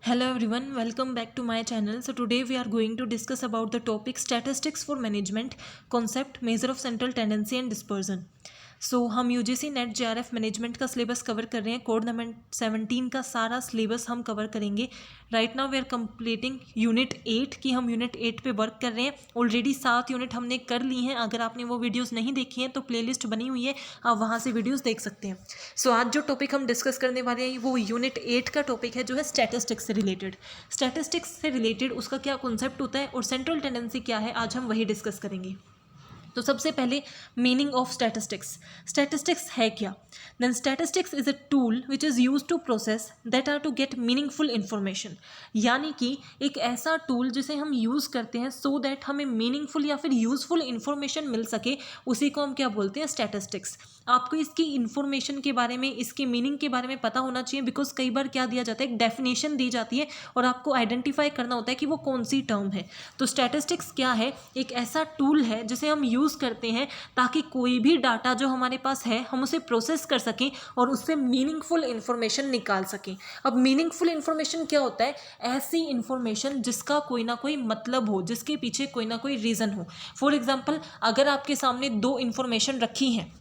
Hello everyone, welcome back to my channel. So today we are going to discuss about the topic statistics for management concept, measure of central tendency and dispersion. सो हम UGC net JRF management का syllabus cover कर रहे हैं। Code number 17 का सारा syllabus हम cover करेंगे। Right now we are completing unit 8 की हम यूनिट 8 पे वर्क कर रहे हैं। ऑलरेडी 7 यूनिट हमने कर ली हैं। अगर आपने वो वीडियोस नहीं देखी हैं तो प्लेलिस्ट बनी हुई है, आप वहाँ से वीडियोस देख सकते हैं। सो आज जो टॉपिक हम डिस्कस करने वाले हैं वो यूनिट 8 का टॉपिक है, जो है स्टैटिस्टिक्स से रिलेटेड। स्टैटिस्टिक्स से रिलेटेड उसका क्या कॉन्सेप्ट होता है और सेंट्रल टेंडेंसी क्या है, आज हम वही डिस्कस करेंगे। तो सबसे पहले मीनिंग ऑफ स्टैटिस्टिक्स। स्टैटिस्टिक्स है क्या? Then statistics is a tool which is use to process that are to get meaningful information. यानी कि एक ऐसा टूल जिसे हम यूज़ करते हैं सो दैट हमें मीनिंगफुल या फिर यूजफुल इन्फॉर्मेशन मिल सके, उसी को हम क्या बोलते हैं? स्टैटिस्टिक्स। आपको इसकी इन्फॉर्मेशन के बारे में, इसकी मीनिंग के बारे में पता होना चाहिए, बिकॉज कई बार क्या दिया जाता है, एक डेफिनेशन दी जाती है और आपको आइडेंटिफाई करना होता है कि वो कौन सी टर्म है। तो स्टैटिस्टिक्स क्या है? एक ऐसा टूल है जिसे हम यूज़ करते हैं ताकि कोई भी डाटा जो हमारे पास है हम उसे प्रोसेस कर सकें और उससे मीनिंगफुल इन्फॉर्मेशन निकाल सकें। अब मीनिंगफुल इन्फॉर्मेशन क्या होता है? ऐसी इन्फॉर्मेशन जिसका कोई ना कोई मतलब हो, जिसके पीछे कोई ना कोई रीज़न हो। फॉर एग्जाम्पल, अगर आपके सामने दो इन्फॉर्मेशन रखी हैं,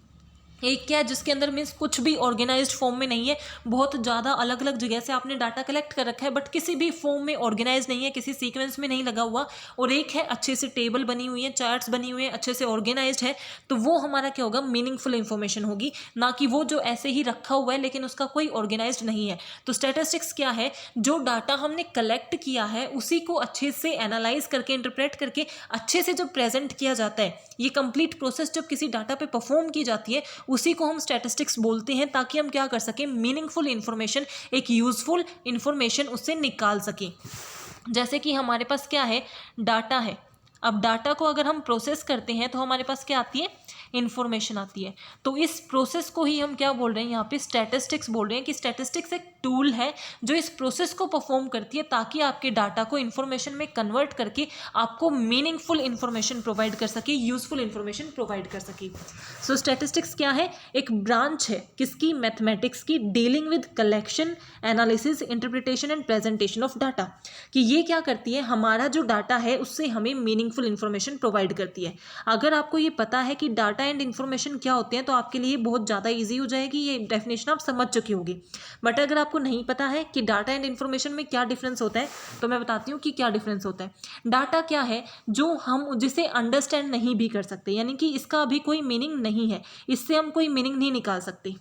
एक क्या है जिसके अंदर मीन्स कुछ भी ऑर्गेनाइज्ड फॉर्म में नहीं है, बहुत ज़्यादा अलग अलग जगह से आपने डाटा कलेक्ट कर रखा है बट किसी भी फॉर्म में ऑर्गेनाइज नहीं है, किसी सीक्वेंस में नहीं लगा हुआ, और एक है अच्छे से टेबल बनी हुई है, चार्ट्स बनी हुई है, अच्छे से ऑर्गेनाइज्ड है, तो वो हमारा क्या होगा? मीनिंगफुल इन्फॉर्मेशन होगी, ना कि वो जो ऐसे ही रखा हुआ है लेकिन उसका कोई ऑर्गेनाइज्ड नहीं है। तो स्टैटिस्टिक्स क्या है? जो डाटा हमने कलेक्ट किया है उसी को अच्छे से एनालाइज करके, इंटरप्रेट करके अच्छे से जब प्रेजेंट किया जाता है, ये कंप्लीट प्रोसेस जब किसी डाटा पे परफॉर्म की जाती है, उसी को हम स्टैटिस्टिक्स बोलते हैं, ताकि हम क्या कर सकें? मीनिंगफुल इन्फॉर्मेशन, एक यूजफुल इन्फॉर्मेशन उससे निकाल सकें। जैसे कि हमारे पास क्या है? डाटा है। अब डाटा को अगर हम प्रोसेस करते हैं तो हमारे पास क्या आती है? इन्फॉर्मेशन आती है। तो इस प्रोसेस को ही हम क्या बोल रहे हैं यहाँ पे? स्टैटिस्टिक्स बोल रहे हैं कि स्टैटिस्टिक्स एक टूल है जो इस प्रोसेस को परफॉर्म करती है ताकि आपके डाटा को इन्फॉर्मेशन में कन्वर्ट करके आपको मीनिंगफुल इन्फॉर्मेशन प्रोवाइड कर सके, यूजफुल इन्फॉर्मेशन प्रोवाइड कर सके। सो स्टैटिस्टिक्स क्या है? एक ब्रांच है किसकी? मैथमेटिक्स की, dealing with collection, analysis, interpretation and presentation of data. कि ये क्या करती है? हमारा जो डाटा है उससे हमें मीनिंगफुल इन्फॉर्मेशन प्रोवाइड करती है। अगर आपको ये पता है कि डाटा एंड इन्फॉर्मेशन क्या होते हैं तो आपके लिए बहुत ज़्यादा ईजी हो जाएगी, ये डेफिनेशन आप समझ चुके होंगे। बट अगर आपको नहीं पता है कि डाटा एंड इन्फॉर्मेशन में क्या डिफरेंस होता है, तो मैं बताती हूँ कि क्या डिफरेंस होता है। डाटा क्या है? जो हम जिसे अंडरस्टैंड नहीं भी कर सकते, यानी कि इसका अभी कोई मीनिंग नहीं है, इससे हम कोई मीनिंग नहीं निकाल सकते।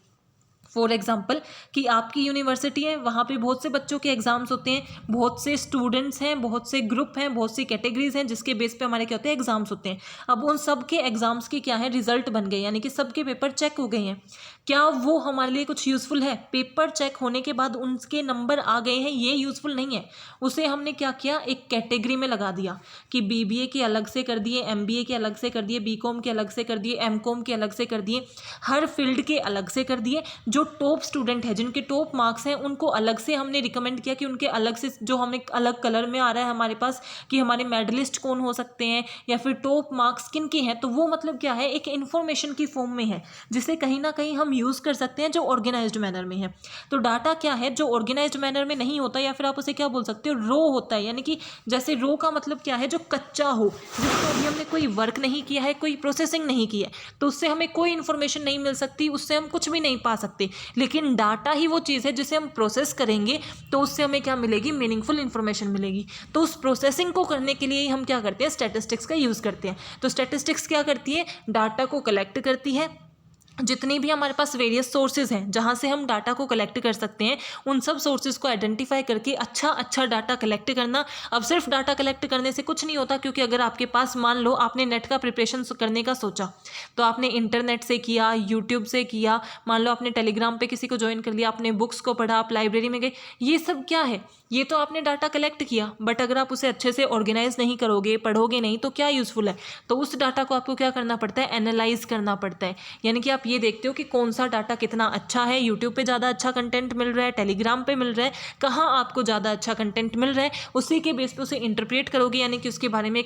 फॉर एग्जाम्पल, कि आपकी यूनिवर्सिटी है, वहाँ पे बहुत से बच्चों के एग्जाम्स होते हैं, बहुत से स्टूडेंट्स हैं, बहुत से ग्रुप हैं, बहुत सी कैटेगरीज हैं, जिसके बेस पे हमारे क्या होते हैं? एग्जाम्स होते हैं। अब उन सब के एग्जाम्स के क्या है? रिजल्ट बन गए, यानी कि सबके पेपर चेक हो गए हैं। क्या वो हमारे लिए कुछ यूज़फुल है? पेपर चेक होने के बाद उनके नंबर आ गए हैं, ये यूज़फुल नहीं है। उसे हमने क्या किया? एक कैटेगरी में लगा दिया कि बीबीए के अलग से कर दिए, एमबीए के अलग से कर दिए, बीकॉम के अलग से कर दिए, एमकॉम के अलग से कर दिए, हर फील्ड के अलग से कर दिए। जो टॉप स्टूडेंट है, जिनके टॉप मार्क्स हैं, उनको अलग से हमने रिकमेंड किया कि उनके अलग से, जो हमने अलग कलर में आ रहा है हमारे पास कि हमारे मेडलिस्ट कौन हो सकते हैं या फिर टॉप मार्क्स किन के हैं। तो वो मतलब क्या है? एक इन्फॉर्मेशन की फॉर्म में है जिसे कहीं ना कहीं हम यूज़ कर सकते हैं, जो ऑर्गेनाइज्ड मैनर में है। तो डाटा क्या है? जो ऑर्गेनाइज्ड मैनर में नहीं होता, या फिर आप उसे क्या बोल सकते हो? रो होता है। यानी कि जैसे रो का मतलब क्या है? जो कच्चा हो, जिसको अभी हमने कोई वर्क नहीं किया है, कोई प्रोसेसिंग नहीं की है, तो उससे हमें कोई इन्फॉर्मेशन नहीं मिल सकती, उससे हम कुछ भी नहीं पा सकते। लेकिन डाटा ही वो चीज़ है जिसे हम प्रोसेस करेंगे तो उससे हमें क्या मिलेगी? मीनिंगफुल इन्फॉर्मेशन मिलेगी। तो उस प्रोसेसिंग को करने के लिए हम क्या करते हैं? स्टैटिस्टिक्स का यूज़ करते हैं। तो स्टैटिस्टिक्स क्या करती है? डाटा को कलेक्ट करती है। जितनी भी हमारे पास वेरियस सोर्सेज हैं जहाँ से हम डाटा को कलेक्ट कर सकते हैं, उन सब सोर्सेज को आइडेंटिफाई करके अच्छा डाटा कलेक्ट करना। अब सिर्फ डाटा कलेक्ट करने से कुछ नहीं होता, क्योंकि अगर आपके पास, मान लो आपने नेट का प्रिपरेशन करने का सोचा, तो आपने इंटरनेट से किया, यूट्यूब से किया, मान लो आपने टेलीग्राम पे किसी को ज्वाइन कर लिया, आपने बुक्स को पढ़ा, आप लाइब्रेरी में गए, ये सब क्या है? ये तो आपने डाटा कलेक्ट किया, बट अगर आप उसे अच्छे से ऑर्गेनाइज नहीं करोगे, पढ़ोगे नहीं, तो क्या यूज़फुल है? तो उस डाटा को आपको क्या करना पड़ता है? एनालाइज करना पड़ता है। यानी कि आप आप ये देखते हो कि कौन सा डाटा कितना अच्छा है, यूट्यूब पे ज़्यादा अच्छा कंटेंट मिल रहा है, टेलीग्राम पे मिल रहा है, कहाँ आपको ज़्यादा अच्छा कंटेंट मिल रहा है, उसी के बेस पे उसे इंटरप्रेट करोगे, यानी कि उसके बारे में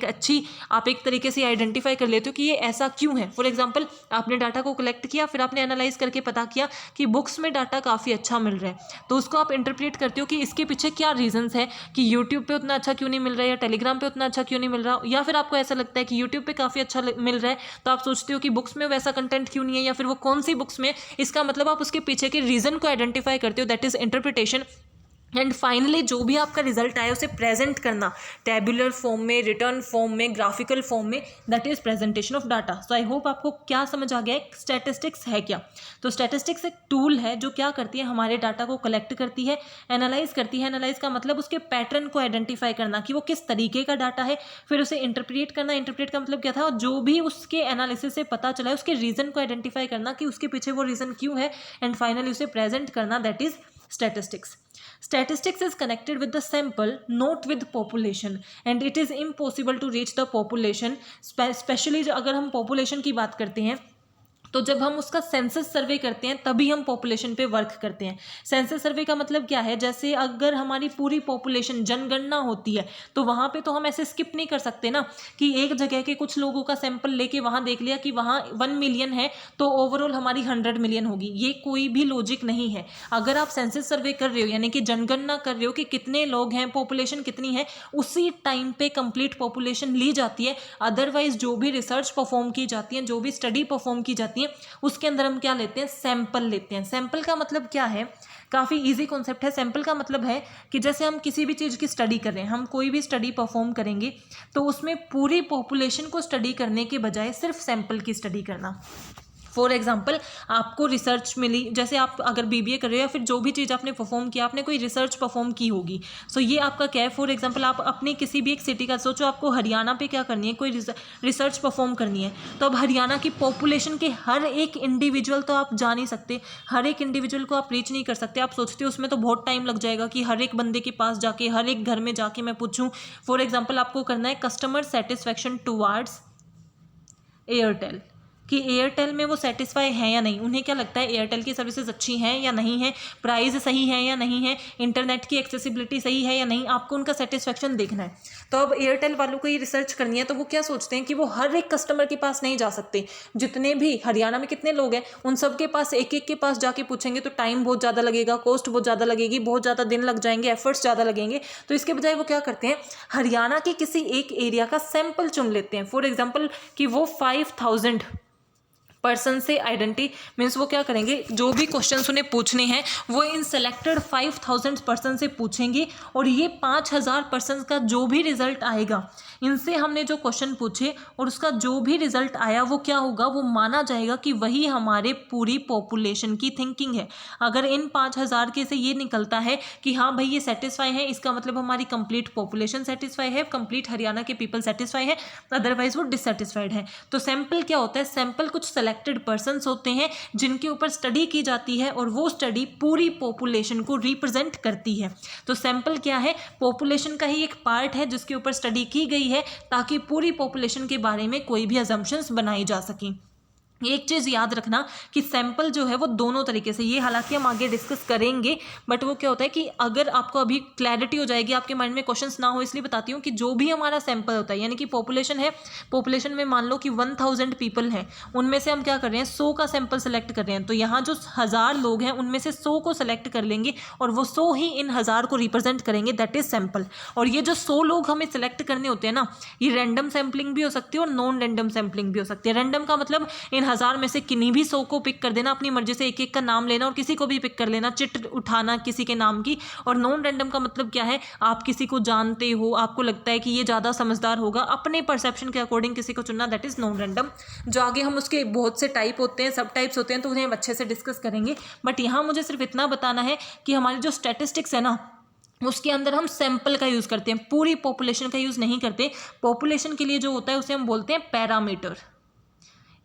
आप एक तरीके से आइडेंटिफाई कर लेते हो कि ये ऐसा क्यों है। फॉर एग्जाम्पल, आपने डाटा को कलेक्ट किया, फिर आपने एनालाइज करके पता किया कि बुक्स में डाटा काफ़ी अच्छा मिल रहा है, तो उसको आप इंटरप्रेट करते हो कि इसके पीछे क्या रीजंस है कि यूट्यूब पे उतना अच्छा क्यों नहीं मिल रहा है या टेलीग्राम पे उतना अच्छा क्यों नहीं मिल रहा, या फिर आपको ऐसा लगता है कि यूट्यूब पे काफ़ी अच्छा मिल रहा है, तो आप सोचते हो कि बुक्स में वैसा कंटेंट क्यों नहीं है, या फिर वो कौन सी बुक्स में। इसका मतलब आप उसके पीछे के रीजन को आइडेंटिफाई करते हो, that is interpretation. And finally जो भी आपका रिजल्ट आए उसे प्रेजेंट करना टेबुलर फॉर्म में, रिटर्न फॉर्म में, ग्राफिकल फॉर्म में, that is presentation of data. So I hope आपको क्या समझ आ गया है स्टैटिस्टिक्स है क्या। तो स्टैटिस्टिक्स एक टूल है जो क्या करती है, हमारे डाटा को कलेक्ट करती है, एनालाइज करती है। एनालाइज का मतलब उसके पैटर्न को आइडेंटिफाई करना कि वो किस तरीके का डाटा है, फिर उसे इंटरप्रेट करना। इंटरप्रेट का मतलब क्या था, जो भी उसके एनालिसिस से पता चला है उसके रीजन को आइडेंटिफाई करना कि उसके पीछे वो रीजन क्यों है, एंड फाइनली उसे प्रेजेंट करना, that is statistics. Statistics is connected with the sample, not with population, and it is impossible to reach the population, especially अगर हम population की बात करते हैं तो जब हम उसका सेंसस सर्वे करते हैं तभी हम पॉपुलेशन पे वर्क करते हैं। सेंसस सर्वे का मतलब क्या है, जैसे अगर हमारी पूरी पॉपुलेशन जनगणना होती है तो वहाँ पे तो हम ऐसे स्किप नहीं कर सकते ना कि एक जगह के कुछ लोगों का सैंपल लेके वहाँ देख लिया कि वहाँ 1 मिलियन है तो ओवरऑल हमारी 100 मिलियन होगी, ये कोई भी लॉजिक नहीं है। अगर आप सेंसस सर्वे कर रहे हो यानी कि जनगणना कर रहे हो कि कितने लोग हैं, पॉपुलेशन कितनी है, उसी टाइम पे कंप्लीट पॉपुलेशन ली जाती है। अदरवाइज जो भी रिसर्च परफॉर्म की जाती है, जो भी स्टडी परफॉर्म की जाती है, उसके अंदर हम क्या लेते हैं, सैंपल लेते हैं। सैंपल का मतलब क्या है, काफ़ी इजी कॉन्सेप्ट है। सैंपल का मतलब है कि जैसे हम किसी भी चीज़ की स्टडी कर रहे हैं, हम कोई भी स्टडी परफॉर्म करेंगे तो उसमें पूरी पॉपुलेशन को स्टडी करने के बजाय सिर्फ सैंपल की स्टडी करना। फॉर एग्जाम्पल, आपको रिसर्च मिली, जैसे आप अगर बीबीए कर रहे हो या फिर जो भी चीज़ आपने परफॉर्म किया, आपने कोई रिसर्च परफॉर्म की होगी, सो ये आपका क्या है। फॉर एग्जाम्पल, आप अपनी किसी भी एक सिटी का सोचो, आपको हरियाणा पे क्या करनी है, कोई रिसर्च परफॉर्म करनी है, तो अब हरियाणा की पॉपुलेशन के हर एक इंडिविजुअल तो आप जा नहीं सकते, हर एक इंडिविजुअल को आप रीच नहीं कर सकते। आप सोचते हो उसमें तो बहुत टाइम लग जाएगा कि हर एक बंदे के पास जाके, हर एक घर में जाके मैं पूछूं। फॉर एग्जाम्पल, आपको करना है कस्टमर सेटिस्फैक्शन टुवार्ड्स एयरटेल, कि एयरटेल में वो सेटिस्फाई हैं या नहीं, उन्हें क्या लगता है एयरटेल की सर्विसेज अच्छी हैं या नहीं है, प्राइस सही है या नहीं है, इंटरनेट की एक्सेसिबिलिटी सही है या नहीं, आपको उनका सेटिस्फैक्शन देखना है। तो अब एयरटेल वालों को ये रिसर्च करनी है, तो वो क्या सोचते हैं कि वो हर एक कस्टमर के पास नहीं जा सकते, जितने भी हरियाणा में कितने लोग हैं उन सब के पास एक एक के पास जाके पूछेंगे तो टाइम बहुत ज़्यादा लगेगा, कॉस्ट बहुत ज़्यादा लगेगी, बहुत ज़्यादा दिन लग जाएंगे, एफर्ट्स ज़्यादा लगेंगे। तो इसके बजाय वो क्या करते हैं, हरियाणा के किसी एक एरिया का सैंपल चुन लेते हैं। फॉर एग्जाम्पल कि वो 5000 पर्सन से मीन्स वो क्या करेंगे, जो भी क्वेश्चंस उन्हें पूछने हैं वो इन सेलेक्टेड 5000 पर्सन से पूछेंगे, और ये 5000 पर्सन का जो भी रिजल्ट आएगा, इनसे हमने जो क्वेश्चन पूछे और उसका जो भी रिजल्ट आया वो क्या होगा, वो माना जाएगा कि वही हमारे पूरी पॉपुलेशन की थिंकिंग है। अगर इन 5000 के से ये निकलता है कि हाँ भाई ये सेटिस्फाई है, इसका मतलब हमारी कंप्लीट पॉपुलेशन सेटिस्फाई है, कंप्लीट हरियाणा के पीपल सेटिस्फाई है, अदरवाइज वो डिससेटिस्फाइड है। तो सैंपल क्या होता है, सैंपल कुछ सेलेक्टेड पर्सन्स होते हैं जिनके ऊपर स्टडी की जाती है और वो स्टडी पूरी पॉपुलेशन को रिप्रेजेंट करती है। तो सैंपल क्या है, पॉपुलेशन का ही एक पार्ट है जिसके ऊपर स्टडी की गई है ताकि पूरी पॉपुलेशन के बारे में कोई भी अजम्पशंस बनाई जा सकें। एक चीज़ याद रखना कि सैंपल जो है वो दोनों तरीके से, ये हालांकि हम आगे डिस्कस करेंगे, बट वो क्या होता है कि अगर आपको अभी क्लैरिटी हो जाएगी, आपके माइंड में क्वेश्चंस ना हो, इसलिए बताती हूँ कि जो भी हमारा सैंपल होता है, यानी कि पॉपुलेशन है, पॉपुलेशन में मान लो कि 1000 पीपल हैं, उनमें से हम क्या कर रहे हैं, 100 का सैंपल सेलेक्ट कर रहे हैं, तो यहाँ जो 1000 लोग हैं उनमें से 100 को सेलेक्ट कर लेंगे और वो 100 ही इन 1000 को रिप्रेजेंट करेंगे, दैट इज सैंपल। और ये जो 100 लोग हमें सेलेक्ट करने होते हैं ना, ये रैंडम सैम्पलिंग भी हो सकती है और नॉन रैंडम सैम्पलिंग भी हो सकती है। रैंडम का मतलब इन 1000 में से किन्हीं भी 100 को पिक कर देना, अपनी मर्जी से एक एक का नाम लेना और किसी को भी पिक कर लेना, चिट उठाना किसी के नाम की। और नॉन रैंडम का मतलब क्या है, आप किसी को जानते हो, आपको लगता है कि ये ज़्यादा समझदार होगा, अपने परसेप्शन के अकॉर्डिंग किसी को चुनना, दैट इज नॉन रैंडम। जो आगे हम उसके बहुत से टाइप होते हैं, सब टाइप्स होते हैं, तो उन्हें हम अच्छे से डिस्कस करेंगे। बट यहाँ मुझे सिर्फ इतना बताना है कि हमारी जो स्टैटिस्टिक्स है ना, उसके अंदर हम सैंपल का यूज़ करते हैं, पूरी पॉपुलेशन का यूज़ नहीं करते। पॉपुलेशन के लिए जो होता है उसे हम बोलते हैं पैरामीटर,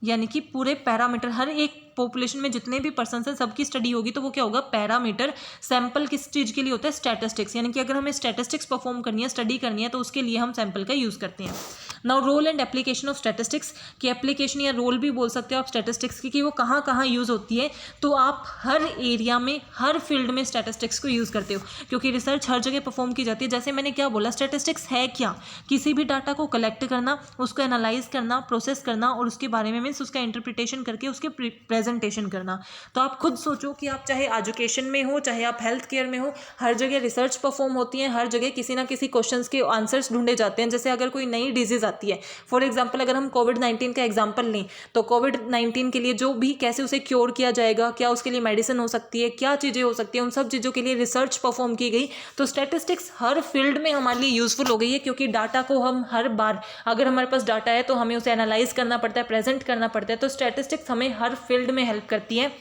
यानी कि पूरे पैरामीटर, हर एक पॉपुलेशन में जितने भी पर्सन हैं सबकी स्टडी होगी तो वो क्या होगा, पैरामीटर। सैंपल किस चीज़ के लिए होता है, स्टैटिस्टिक्स, यानी कि अगर हमें स्टैटिस्टिक्स परफॉर्म करनी है, स्टडी करनी है, तो उसके लिए हम सैंपल का यूज़ करते हैं। Now role and application of statistics, की एप्लीकेशन या रोल भी बोल सकते हो आप स्टैटिस्टिक्स की, कि वो कहाँ कहाँ यूज़ होती है। तो आप हर एरिया में, हर फील्ड में स्टैटिस्टिक्स को यूज़ करते हो, क्योंकि रिसर्च हर जगह परफॉर्म की जाती है। जैसे मैंने क्या बोला, स्टैटिस्टिक्स है क्या, किसी भी डाटा को कलेक्ट करना, उसको एनालाइज करना, प्रोसेस करना और उसके बारे में मीन्स उसका इंटरप्रिटेशन करके उसके प्रेजेंटेशन करना। तो आप खुद सोचो कि आप चाहे एजुकेशन में हो, चाहे आप हेल्थ केयर में हो, हर जगह रिसर्च परफॉर्म होती है, हर जगह किसी ना किसी क्वेश्चंस के आंसर्स ढूंढे जाते हैं। जैसे अगर कोई नई डिजीज़ आती है, फॉर एग्जांपल अगर हम कोविड-19 का एग्जांपल लें, तो कोविड-19 के लिए जो भी कैसे उसे क्योर किया जाएगा, क्या उसके लिए मेडिसिन हो सकती है, क्या चीज़ें हो सकती हैं, उन सब चीज़ों के लिए रिसर्च परफॉर्म की गई। तो स्टैटिस्टिक्स हर फील्ड में हमारे लिए यूज़फुल हो गई है, क्योंकि डाटा को हम हर बार, अगर हमारे पास डाटा है तो हमें उसे एनालाइज करना पड़ता है, प्रेजेंट करना पड़ता है। तो स्टैटिस्टिक्स हमें हर फील्ड में हेल्प करती है,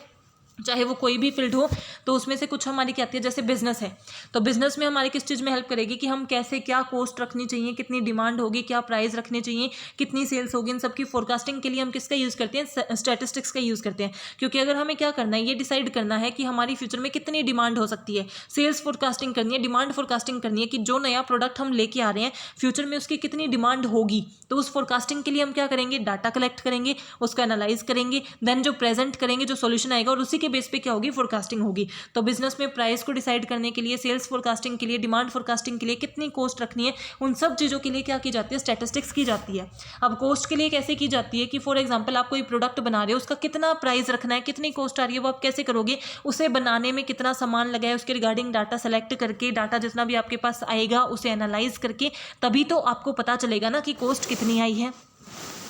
चाहे वो कोई भी फील्ड हो। तो उसमें से कुछ हमारी क्या आती है, जैसे बिजनेस है, तो बिजनेस में हमारी किस चीज़ में हेल्प करेगी, कि हम कैसे, क्या कॉस्ट रखनी चाहिए, कितनी डिमांड होगी, क्या प्राइस रखने चाहिए, कितनी सेल्स होगी, इन सब की फोरकास्टिंग के लिए हम किसका यूज़ करते हैं, स्टैटिस्टिक्स का यूज़ करते हैं। क्योंकि अगर हमें क्या करना है, ये डिसाइड करना है कि हमारी फ्यूचर में कितनी डिमांड हो सकती है, सेल्स फोरकास्टिंग करनी है, डिमांड फोरकास्टिंग करनी है, कि जो नया प्रोडक्ट हम लेके आ रहे हैं फ्यूचर में उसकी कितनी डिमांड होगी। तो उस फोरकास्टिंग के लिए हम क्या करेंगे, डाटा कलेक्ट करेंगे, उसका एनालाइज करेंगे, देन जो प्रेजेंट करेंगे, जो सोल्यूशन आएगा, और उसी के बेस पे क्या होगी, फोरकास्टिंग होगी। तो बिजनेस में प्राइस को डिसाइड करने के लिए, सेल्स फोरकास्टिंग के लिए, डिमांड फोरकास्टिंग के लिए, कितनी कॉस्ट रखनी है, उन सब चीज़ों के लिए क्या की जाती है, स्टैटिस्टिक्स की जाती है। अब कॉस्ट के लिए कैसे की जाती है, कि फॉर एग्जांपल आप कोई प्रोडक्ट बना रहे हो, उसका कितना प्राइस रखना है, कितनी कॉस्ट आ रही है, वो आप कैसे करोगे, उसे बनाने में कितना सामान लगा है, उसके रिगार्डिंग डाटा सेलेक्ट करके, डाटा जितना भी आपके पास आएगा उसे एनालाइज करके, तभी तो आपको पता चलेगा ना कि कॉस्ट कितनी आई है।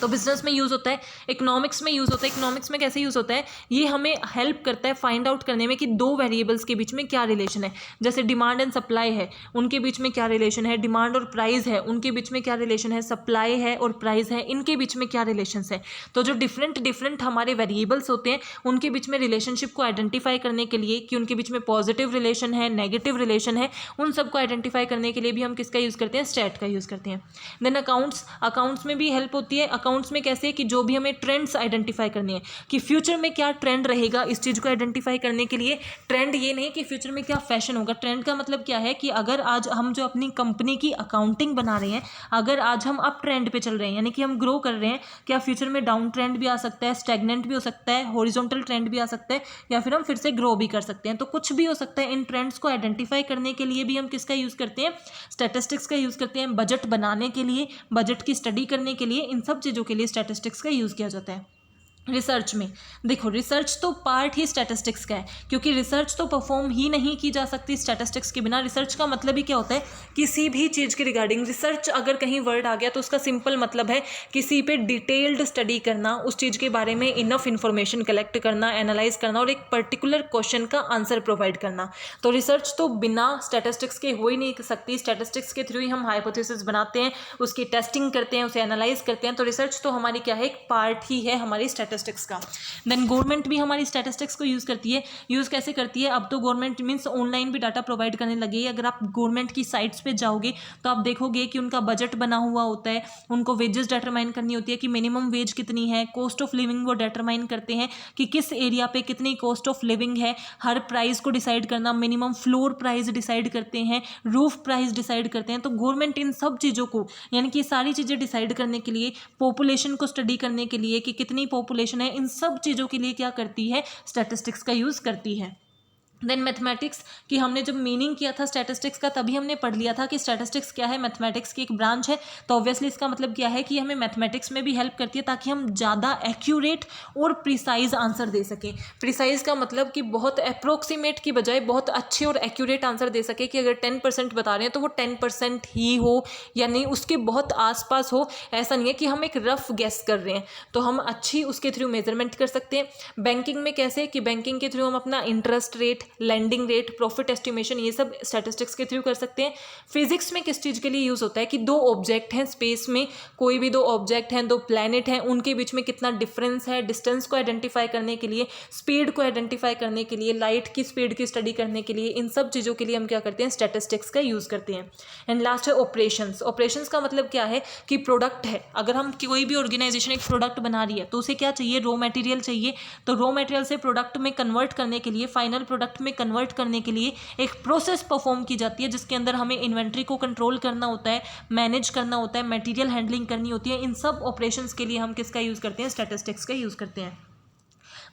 तो बिजनेस में यूज़ होता है, इकोनॉमिक्स में यूज़ होता है। इकोनॉमिक्स में कैसे यूज़ होता है, ये हमें हेल्प करता है फाइंड आउट करने में कि दो वेरिएबल्स के बीच में क्या रिलेशन है। जैसे डिमांड एंड सप्लाई है, उनके बीच में क्या रिलेशन है, डिमांड और प्राइस है, उनके बीच में क्या रिलेशन है, सप्लाई है और प्राइस है, इनके बीच में क्या रिलेशंस है। तो जो डिफरेंट हमारे वेरिएबल्स होते हैं, उनके बीच में रिलेशनशिप को आइडेंटिफाई करने के लिए, कि उनके बीच में पॉजिटिव रिलेशन है, नेगेटिव रिलेशन है, उन सबको आइडेंटिफाई करने के लिए भी हम किसका यूज़ करते हैं, स्टैट का यूज़ करते हैं। देन अकाउंट्स में भी हेल्प होती है। अकाउंट्स में कैसे, कि जो भी हमें ट्रेंड्स आइडेंटिफाई करने हैं, कि फ्यूचर में क्या ट्रेंड रहेगा, इस चीज़ को आइडेंटिफाई करने के लिए। ट्रेंड ये नहीं कि फ्यूचर में क्या फैशन होगा, ट्रेंड का मतलब क्या है, कि अगर आज हम जो अपनी कंपनी की अकाउंटिंग बना रहे हैं, अगर आज हम अप ट्रेंड पे चल रहे हैं, यानी कि हम ग्रो कर रहे हैं, क्या फ्यूचर में डाउन ट्रेंड भी आ सकता है, स्टैग्नेंट भी हो सकता है, हॉरिजॉन्टल ट्रेंड भी आ सकता है, या फिर हम फिर से ग्रो भी कर सकते हैं। तो कुछ भी हो सकता है। इन ट्रेंड्स को आइडेंटिफाई करने के लिए भी हम किसका यूज़ करते हैं, स्टैटिस्टिक्स का यूज़ करते हैं। बजट बनाने के लिए, बजट की स्टडी करने के लिए, इन सब चीज़ों के लिए स्टैटिस्टिक्स का यूज़ किया जाता है। रिसर्च में देखो, रिसर्च तो पार्ट ही स्टैटिस्टिक्स का है, क्योंकि रिसर्च तो परफॉर्म ही नहीं की जा सकती स्टैटिस्टिक्स के बिना। रिसर्च का मतलब ही क्या होता है, किसी भी चीज़ के रिगार्डिंग रिसर्च, अगर कहीं वर्ड आ गया तो उसका सिंपल मतलब है किसी पे डिटेल्ड स्टडी करना, उस चीज़ के बारे में इनफ इंफॉर्मेशन कलेक्ट करना, एनालाइज करना और एक पर्टिकुलर क्वेश्चन का आंसर प्रोवाइड करना। तो रिसर्च तो बिना स्टैटिस्टिक्स के हो ही नहीं सकती। स्टैटिस्टिक्स के थ्रू ही हम हाइपोथेसिस बनाते हैं, उसकी टेस्टिंग करते हैं, उसे एनालाइज करते हैं। तो रिसर्च तो हमारी क्या है, एक पार्ट ही है हमारी स्टैटिस्टिक्स का। देन गवर्नमेंट भी हमारी स्टैटिस्टिक्स को यूज़ करती है। यूज़ कैसे करती है, अब तो गवर्नमेंट मीन्स ऑनलाइन भी डाटा प्रोवाइड करने लगी है। अगर आप गवर्नमेंट की साइट्स पे जाओगे तो आप देखोगे कि उनका बजट बना हुआ होता है, उनको वेजेस डिटरमाइन करनी होती है कि मिनिमम वेज कितनी है, कॉस्ट ऑफ लिविंग वो डिटरमाइन करते हैं कि किस एरिया पे कितनी कॉस्ट ऑफ लिविंग है, हर प्राइस को डिसाइड करना, मिनिमम फ्लोर प्राइस डिसाइड करते हैं, रूफ प्राइस डिसाइड करते हैं। तो गवर्नमेंट इन सब चीज़ों को, यानी कि सारी चीज़ें डिसाइड करने के लिए, पॉपुलेशन को स्टडी करने के लिए कि कितनी पॉपुलेशन है, इन सब चीज़ों के लिए क्या करती है, स्टैटिस्टिक्स का यूज़ करती है। देन मैथमेटिक्स की हमने जब मीनिंग किया था स्टैटिस्टिक्स का, तभी हमने पढ़ लिया था कि स्टैटिस्टिक्स क्या है, मैथमेटिक्स की एक ब्रांच है। तो ऑब्वियसली इसका मतलब क्या है कि हमें मैथमेटिक्स में भी हेल्प करती है, ताकि हम ज़्यादा एक्यूरेट और प्रिसाइज आंसर दे सकें। प्रिसाइज का मतलब कि बहुत अप्रोक्सीमेट की बजाय बहुत अच्छे और एक्यूरेट आंसर दे सके, कि अगर 10% बता रहे हैं तो वो 10% ही हो, या नहीं उसके बहुत आसपास हो। ऐसा नहीं है कि हम एक रफ गेस कर रहे हैं, तो हम अच्छी उसके थ्रू मेजरमेंट कर सकते हैं। बैंकिंग में कैसे, कि बैंकिंग के थ्रू हम अपना interest rate, landing rate, profit estimation, ये सब स्टैटिस्टिक्स के थ्रू कर सकते हैं। फिजिक्स में किस चीज़ के लिए यूज़ होता है, कि दो ऑब्जेक्ट हैं स्पेस में, कोई भी दो ऑब्जेक्ट हैं, दो प्लैनेट हैं, उनके बीच में कितना डिफरेंस है, डिस्टेंस को आइडेंटिफाई करने के लिए, स्पीड को आइडेंटिफाई करने के लिए, लाइट की स्पीड की स्टडी करने के लिए, इन सब चीज़ों के लिए हम क्या करते हैं, स्टैटिस्टिक्स का यूज़ करते हैं। एंड लास्ट है ऑपरेशंस। ऑपरेशंस का मतलब क्या है, कि प्रोडक्ट है, अगर हम कोई भी ऑर्गेनाइजेशन एक प्रोडक्ट बना रही है तो उसे क्या चाहिए, रॉ मटेरियल चाहिए। तो रॉ मटेरियल से प्रोडक्ट में कन्वर्ट करने के लिए, फाइनल प्रोडक्ट प्रोडक्ट में कन्वर्ट करने के लिए एक प्रोसेस परफॉर्म की जाती है, जिसके अंदर हमें इन्वेंट्री को कंट्रोल करना होता है, मैनेज करना होता है, मटेरियल हैंडलिंग करनी होती है। इन सब ऑपरेशंस के लिए हम किसका यूज़ करते हैं? स्टैटिस्टिक्स का यूज़ करते हैं।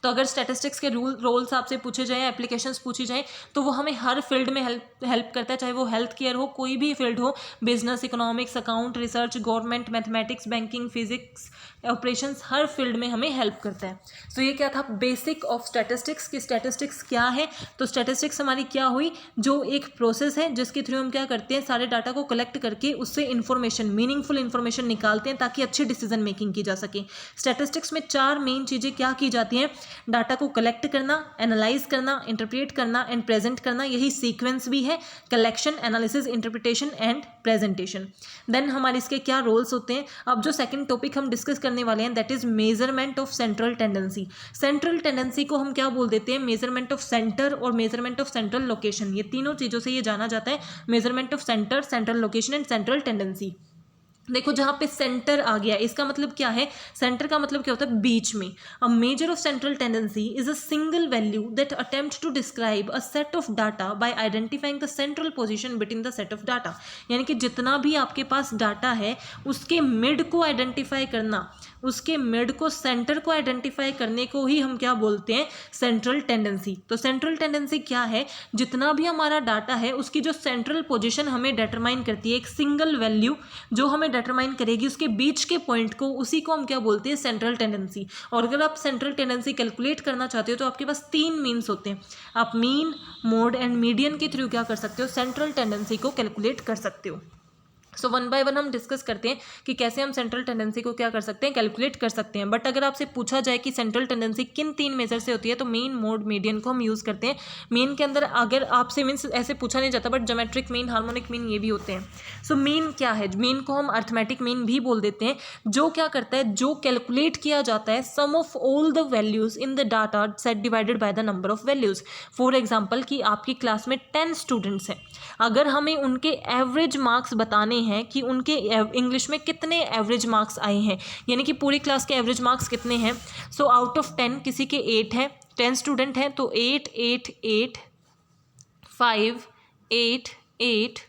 तो अगर स्टैटिस्टिक्स के रोल्स आपसे पूछे जाएँ, एप्लीकेशंस पूछी जाएँ, तो वो हमें हर फील्ड में हेल्प करता है, चाहे वो हेल्थ केयर हो, कोई भी फील्ड हो, business, economics, account, research, government, mathematics, banking, physics, operations, हर फील्ड में हमें हेल्प करता है। सो ये क्या था? बेसिक ऑफ स्टैटिस्टिक्स की स्टैटिस्टिक्स क्या है। तो स्टैटिस्टिक्स हमारी क्या हुई? जो एक प्रोसेस है जिसके थ्रू हम क्या करते हैं, सारे डाटा को कलेक्ट करके उससे इन्फॉर्मेशन, मीनिंगफुल इन्फॉर्मेशन निकालते हैं ताकि अच्छी डिसीजन मेकिंग की जा सके। स्टैटिस्टिक्स में 4 मेन चीज़ें क्या की जाती हैं? डाटा को कलेक्ट करना, एनालाइज करना, इंटरप्रेट करना एंड प्रेजेंट करना, यही सीक्वेंस भी है। Collection, analysis, interpretation and presentation. Then हमारे इसके क्या रोल्स होते हैं? अब जो सेकंड टॉपिक हम डिस्कस करने वाले हैं that is measurement of central tendency. Central tendency को हम क्या बोल देते हैं? मेजरमेंट ऑफ सेंटर और मेजरमेंट ऑफ सेंट्रल लोकेशन। ये तीनों चीज़ों से ये जाना जाता है, measurement of centre, central location and central tendency. देखो जहाँ पे सेंटर आ गया, इसका मतलब क्या है? सेंटर का मतलब क्या होता है? बीच में। A measure of central tendency is a single value that attempt to describe a set of data by identifying the central position between the set of data. यानी कि जितना भी आपके पास डाटा है उसके मिड को आइडेंटिफाई करना, उसके मिड को, सेंटर को आइडेंटिफाई करने को ही हम क्या बोलते हैं? Central tendency. तो सेंट्रल टेंडेंसी क्या है? जितना भी हमारा डाटा है उसकी जो सेंट्रल पोजीशन हमें डिटरमाइन करती है, एक सिंगल वैल्यू जो हमें डिटरमाइन करेगी उसके बीच के पॉइंट को, उसी को हम क्या बोलते हैं? Central tendency. और अगर आप सेंट्रल टेंडेंसी कैलकुलेट करना चाहते हो तो आपके पास 3 मीन्स होते हैं। आप मीन, मोड एंड मीडियन के थ्रू क्या कर सकते हो? सेंट्रल टेंडेंसी को कैलकुलेट कर सकते हो। सो वन बाय वन हम डिस्कस करते हैं कि कैसे हम सेंट्रल टेंडेंसी को क्या कर सकते हैं? कैलकुलेट कर सकते हैं। बट अगर आपसे पूछा जाए कि सेंट्रल टेंडेंसी किन 3 मेजर से होती है, तो मीन, मोड, मीडियन को हम यूज़ करते हैं। मीन के अंदर अगर आपसे मीन्स ऐसे पूछा नहीं जाता, but geometric mean, harmonic mean ये भी होते हैं। सो मीन क्या है? मीन को हम अर्थमेटिक मीन भी बोल देते हैं। जो क्या करता है? जो कैलकुलेट किया जाता है sum of all the values in the data set divided by the number of values. For example कि आपकी क्लास में 10 स्टूडेंट्स हैं, अगर हमें उनके एवरेज मार्क्स बताने हैं कि उनके इंग्लिश में कितने एवरेज मार्क्स आए हैं, यानी कि पूरी क्लास के एवरेज मार्क्स कितने हैं। सो आउट ऑफ 10 किसी के 8 हैं, 10 स्टूडेंट हैं, तो 8 8 8 5 8 8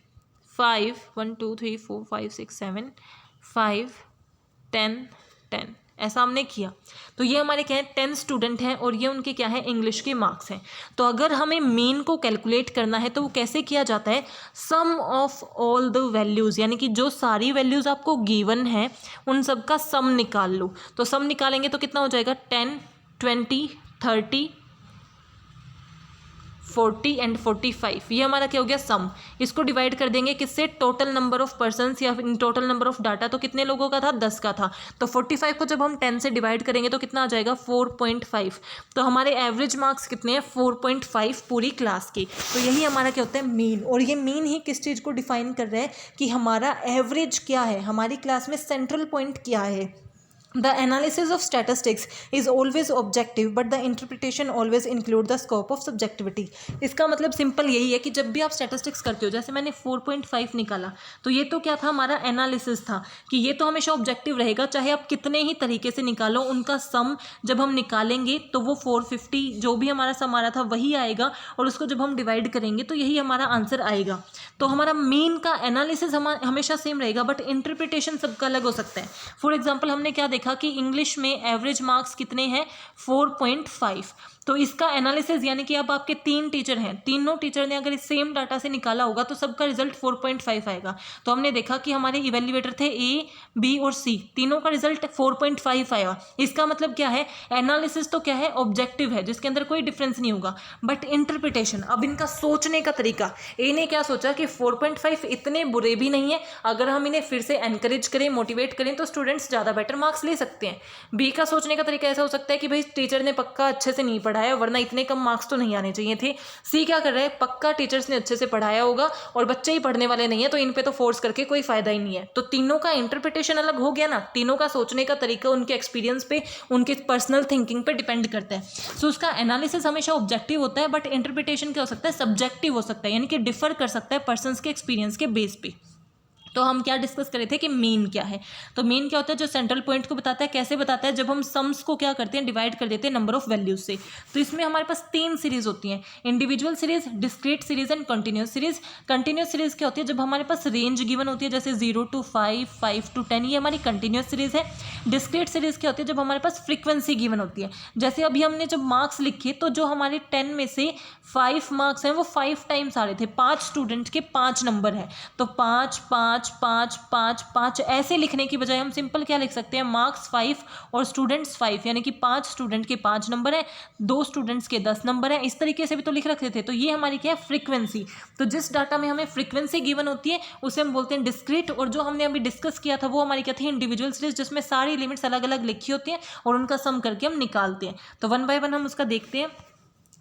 5 1 2 3 4 5 6 7 5 10 10 ऐसा हमने किया। तो ये हमारे क्या है? 10 स्टूडेंट हैं और ये उनके क्या है? इंग्लिश के मार्क्स हैं। तो अगर हमें मीन को कैलकुलेट करना है तो वो कैसे किया जाता है? Sum of all the values, यानी कि जो सारी वैल्यूज़ आपको गिवन है उन सब का सम निकाल लो। तो सम निकालेंगे तो कितना हो जाएगा? 10 20 30 40 एंड 45, ये हमारा क्या हो गया? सम। इसको डिवाइड कर देंगे किससे? टोटल नंबर ऑफ पर्सन्स या टोटल नंबर ऑफ डाटा। तो कितने लोगों का था? 10 का था। तो 45 को जब हम 10 से डिवाइड करेंगे तो कितना आ जाएगा? 4.5। तो हमारे एवरेज मार्क्स कितने हैं? 4.5 पूरी क्लास के। तो यही हमारा क्या होता है? मीन। और ये मीन ही किस चीज़ को डिफाइन कर रहा है कि हमारा एवरेज क्या है, हमारी क्लास में सेंट्रल पॉइंट क्या है। The analysis of statistics is always objective, but the interpretation always include the scope of subjectivity. इसका मतलब सिंपल यही है कि जब भी आप स्टैटिस्टिक्स करते हो, जैसे मैंने 4.5 निकाला, तो ये तो क्या था? हमारा एनालिसिस था कि ये तो हमेशा ऑब्जेक्टिव रहेगा, चाहे आप कितने ही तरीके से निकालो, उनका सम जब हम निकालेंगे तो वो 450 जो भी हमारा सम आ रहा था वही आएगा, और उसको जब हम डिवाइड करेंगे तो यही हमारा आंसर आएगा। तो हमारा मीन का एनालिसिस हमेशा सेम रहेगा, बट इंटरप्रिटेशन सबका अलग हो सकता है। फॉर एग्जाम्पल हमने क्या देखा कि इंग्लिश में एवरेज मार्क्स कितने हैं? 4.5। तो इसका एनालिसिस, यानी कि अब आपके 3 टीचर हैं, तीनों टीचर ने अगर इस सेम डाटा से निकाला होगा तो सबका रिजल्ट 4.5 आएगा। तो हमने देखा कि हमारे इवेल्युएटर थे ए, बी और सी, तीनों का रिजल्ट 4.5 आया। इसका मतलब क्या है? एनालिसिस तो क्या है? ऑब्जेक्टिव है, जिसके अंदर कोई डिफरेंस नहीं होगा। बट इंटरप्रिटेशन, अब इनका सोचने का तरीका, ए ने क्या सोचा कि 4.5 इतने बुरे भी नहीं है, अगर हम इन्हें फिर से एनकरेज करें, मोटिवेट करें तो स्टूडेंट्स ज़्यादा बेटर मार्क्स ले सकते हैं। बी का सोचने का तरीका ऐसा हो सकता है कि भाई टीचर ने पक्का अच्छे से नहीं पढ़ाया, वरना इतने कम मार्क्स तो नहीं आने चाहिए थे। सी क्या कर रहा है? पक्का टीचर्स ने अच्छे से पढ़ाया होगा और बच्चे ही पढ़ने वाले नहीं है, तो इन पे तो फोर्स करके कोई फायदा ही नहीं है। तो तीनों का इंटरप्रिटेशन अलग हो गया ना, तीनों का सोचने का तरीका उनके एक्सपीरियंस पे, उनके पर्सनल थिंकिंग पे डिपेंड करता है। सो उसका एनालिसिस हमेशा ऑब्जेक्टिव होता है, बट इंटरप्रिटेशन क्या हो सकता है? सब्जेक्टिव हो सकता है, यानी कि डिफर कर सकता है पर्सन्स के एक्सपीरियंस के बेस पे। तो हम क्या डिस्कस कर रहे थे कि मीन क्या है। तो मीन क्या होता है, जो सेंट्रल पॉइंट को बताता है। कैसे बताता है, जब हम सम्स को क्या करते हैं, डिवाइड कर देते हैं नंबर ऑफ वैल्यूज से। तो इसमें हमारे पास 3 सीरीज होती हैं, individual series, discrete series and continuous series. Continuous series क्या होती है, जब हमारे पास रेंज गिवन होती है, जैसे 0 to 5, 5 to 10, ये हमारी कंटिन्यूस सीरीज है। डिस्क्रीट सीरीज क्या होती है, जब हमारे पास फ्रीक्वेंसी गिवन होती है। जैसे अभी हमने जब मार्क्स लिखे, तो जो हमारे 10 में से 5 मार्क्स हैं वो 5 टाइम्स आ रहे थे। 5 स्टूडेंट के 5 नंबर है, तो 5 5 5 5 5 ऐसे लिखने की बजाय हम सिंपल क्या लिख सकते हैं, मार्क्स 5 और स्टूडेंट्स 5, यानी कि 5 स्टूडेंट के 5 नंबर है, 2 स्टूडेंट्स के 10 नंबर है। इस तरीके से भी तो लिख रखते थे। तो ये हमारी क्या है, फ्रीक्वेंसी। तो जिस डाटा में हमें फ्रीक्वेंसी गिवन होती है उसे हम बोलते हैं डिस्क्रीट। और जो हमने अभी डिस्कस किया था वो हमारी क्या थी, इंडिविजुअल सीरीज, जिसमें सारी लिमिट्स अलग अलग लिखी होती हैं और उनका सम करके हम निकालते हैं। तो 1 बाय 1 हम उसका देखते हैं।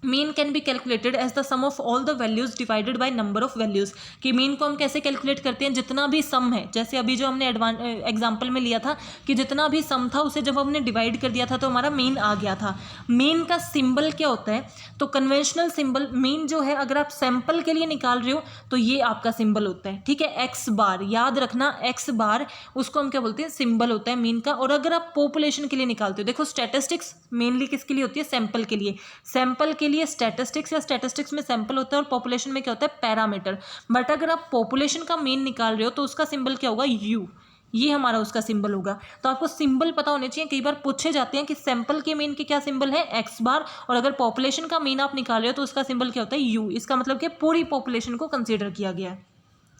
Mean can be calculated as the sum of all the values divided by number of values. कि मीन को हम कैसे कैलकुलेट करते हैं, जितना भी सम है, जैसे अभी जो हमने एग्जांपल में लिया था कि जितना भी सम था उसे जब हमने डिवाइड कर दिया था तो हमारा मीन आ गया था। मीन का सिंबल क्या होता है, तो कन्वेंशनल सिंबल मीन जो है, अगर आप सैंपल के लिए निकाल रहे हो तो ये आपका सिंबल होता है, ठीक है, एक्स बार। याद रखना, एक्स बार उसको हम क्या बोलते हैं, सिंबल होता है मीन का। और अगर आप पॉपुलेशन के लिए निकालते हो, देखो स्टैटिस्टिक्स मेनली किसके लिए होती है, सैंपल के लिए। सैंपल के लिए स्टैटिस्टिक्स, या स्टैटिस्टिक्स में सैंपल होता है और पॉपुलेशन में क्या होता है, पैरामीटर। बट अगर आप पॉपुलेशन का मीन निकाल रहे हो तो उसका सिंबल क्या होगा, यू। ये हमारा उसका सिंबल होगा। तो आपको सिंबल पता होने चाहिए। कई बार पूछे जाते हैं कि सैंपल के मीन के क्या सिंबल है, एक्स बार, और अगर पॉपुलेशन का मीन आप निकाल रहे हो तो उसका सिंबल क्या होता है, यू। इसका मतलब कि पूरी पॉपुलेशन को कंसीडर किया गया है।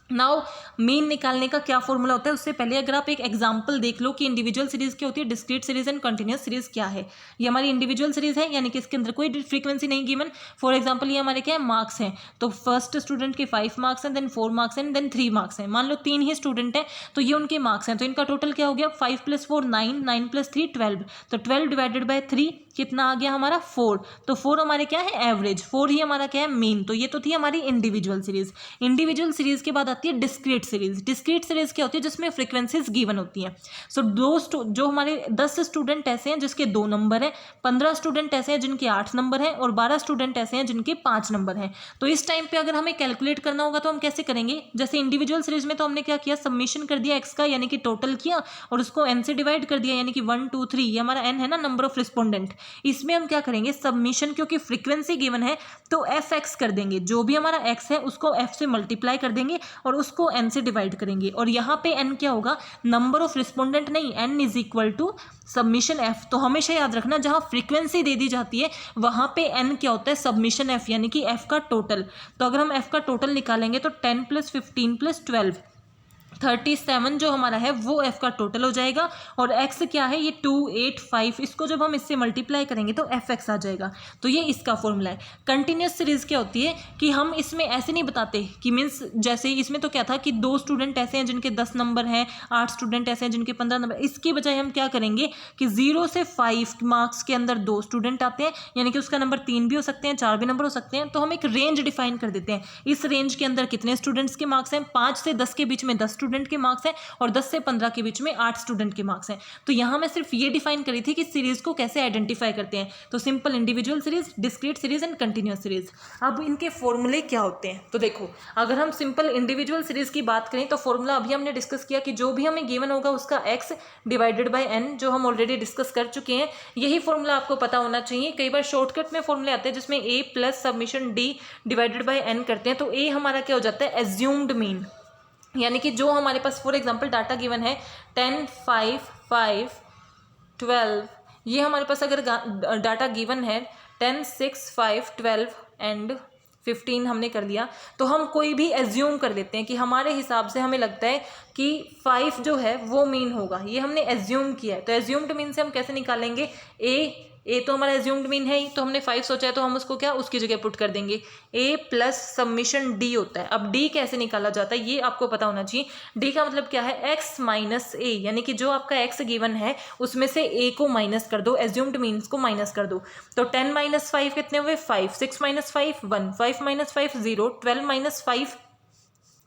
नाउ मीन निकालने का क्या फॉर्मूला होता है, उससे पहले अगर आप एक एग्जांपल देख लो कि इंडिविजुअल सीरीज क्या होती है, discrete series and continuous series क्या है। ये हमारी इंडिविजुअल सीरीज है, यानी कि इसके अंदर कोई फ्रीक्वेंसी नहीं गिवन। फॉर एग्जांपल ये हमारे क्या है, मार्क्स हैं। तो फर्स्ट स्टूडेंट के 5 मार्क्स हैं, देन 4 मार्क्स हैं, देन 3 मार्क्स हैं। मान लो 3 ही स्टूडेंट हैं तो ये उनके मार्क्स हैं। तो इनका टोटल क्या हो गया, 5 + 4 9, 9 + 3 12। तो 12 डिवाइडेड बाय 3 कितना आ गया हमारा, 4। तो 4 हमारे क्या है, एवरेज। 4 ही हमारा क्या है, मीन। तो ये तो थी हमारी इंडिविजुअल सीरीज। इंडिविजुअल सीरीज के बाद आती है डिस्क्रीट सीरीज। डिस्क्रीट सीरीज क्या होती है, जिसमें फ्रीक्वेंसीज गिवन होती हैं। सो जो हमारे 10 स्टूडेंट ऐसे हैं जिसके 2 नंबर हैं, 15 स्टूडेंट ऐसे हैं जिनके 8 नंबर हैं, और 12 स्टूडेंट ऐसे हैं जिनके 5 नंबर हैं। तो इस टाइम पे अगर हमें कैलकुलेट करना होगा तो हम कैसे करेंगे, जैसे इंडिविजुअल सीरीज में तो हमने क्या किया, सबमिशन कर दिया एक्स का, यानी कि टोटल किया, और उसको एन से डिवाइड कर दिया, यानी कि 1 2 3, ये हमारा एन है ना, नंबर ऑफ रिस्पोंडेंट। इसमें हम क्या करेंगे, सबमिशन, क्योंकि फ्रीक्वेंसी गिवन है तो एफ एक्स कर देंगे। जो भी हमारा एक्स है उसको एफ से मल्टीप्लाई कर देंगे और उसको एन से डिवाइड करेंगे। और यहाँ पे एन क्या होगा, नंबर ऑफ रिस्पोंडेंट नहीं, N is equal to summation F. तो हमेशा याद रखना, जहाँ फ्रीक्वेंसी दे दी जाती है वहाँ पे एन क्या होता है, सबमिशन एफ, यानी कि एफ का टोटल। तो अगर हम एफ का टोटल निकालेंगे तो 10 + 15 + 12 37 जो हमारा है वो एफ का टोटल हो जाएगा। और एक्स क्या है, ये 2 8 5, इसको जब हम इससे मल्टीप्लाई करेंगे तो एफ एक्स आ जाएगा। तो ये इसका फॉर्मूला है। कंटिन्यूस सीरीज क्या होती है कि हम इसमें ऐसे नहीं बताते कि मीन्स, जैसे इसमें तो क्या था कि 2 स्टूडेंट ऐसे हैं जिनके 10 नंबर हैं, 8 स्टूडेंट ऐसे हैं जिनके 15 नंबर। इसकी बजाय हम क्या करेंगे कि 0 से 5 मार्क्स के अंदर 2 स्टूडेंट आते हैं, यानी कि उसका नंबर 3 भी हो सकते हैं, 4 भी नंबर हो सकते हैं। तो हम एक रेंज डिफाइन कर देते हैं, इस रेंज के अंदर कितने स्टूडेंट्स के मार्क्स हैं, 5 से 10 के बीच में 10 स्टूडेंट के मार्क्स हैं, और 10 से 15 के बीच में 8 स्टूडेंट के मार्क्स हैं। तो यहाँ मैं सिर्फ ये डिफाइन करी थी कि सीरीज को कैसे आइडेंटिफाई करते हैं। तो simple individual series, discrete series and continuous series. अब इनके फॉर्मूले क्या होते हैं, तो देखो, अगर हम सिंपल इंडिविजुअल सीरीज की बात करें तो फॉर्मूला अभी हमने डिस्कस किया कि जो भी हमें गिवन होगा उसका एक्स डिवाइडेड बाय एन, जो हम ऑलरेडी डिस्कस कर चुके हैं। यही फॉर्मूला आपको पता होना चाहिए। कई बार शॉर्टकट में फॉर्मूले आते हैं जिसमें A plus summation D divided by N करते हैं। तो ए हमारा क्या हो जाता है, एज्यूम्ड मीन, यानी कि जो हमारे पास फॉर एग्जांपल डाटा गिवन है 10 5 5 12, ये हमारे पास अगर डाटा गिवन है 10 6 5 12 एंड 15 हमने कर लिया, तो हम कोई भी एज्यूम कर लेते हैं कि हमारे हिसाब से हमें लगता है कि 5 जो है वो मीन होगा। ये हमने एज्यूम किया है। तो एज्यूम्ड मीन से हम कैसे निकालेंगे, ए तो हमारा एज्यूम्ड मीन है ही, तो हमने 5 सोचा है तो हम उसको क्या उसकी जगह पुट कर देंगे। ए प्लस सबमिशन डी होता है। अब डी कैसे निकाला जाता है ये आपको पता होना चाहिए। डी का मतलब क्या है, एक्स माइनस ए, यानी कि जो आपका एक्स गिवन है उसमें से ए को माइनस कर दो, एज्यूम्ड मीन्स को माइनस कर दो। तो 10 - 5 कितने हुए, 5, 6 - 5 1, 5 - 5 0, 12 - 5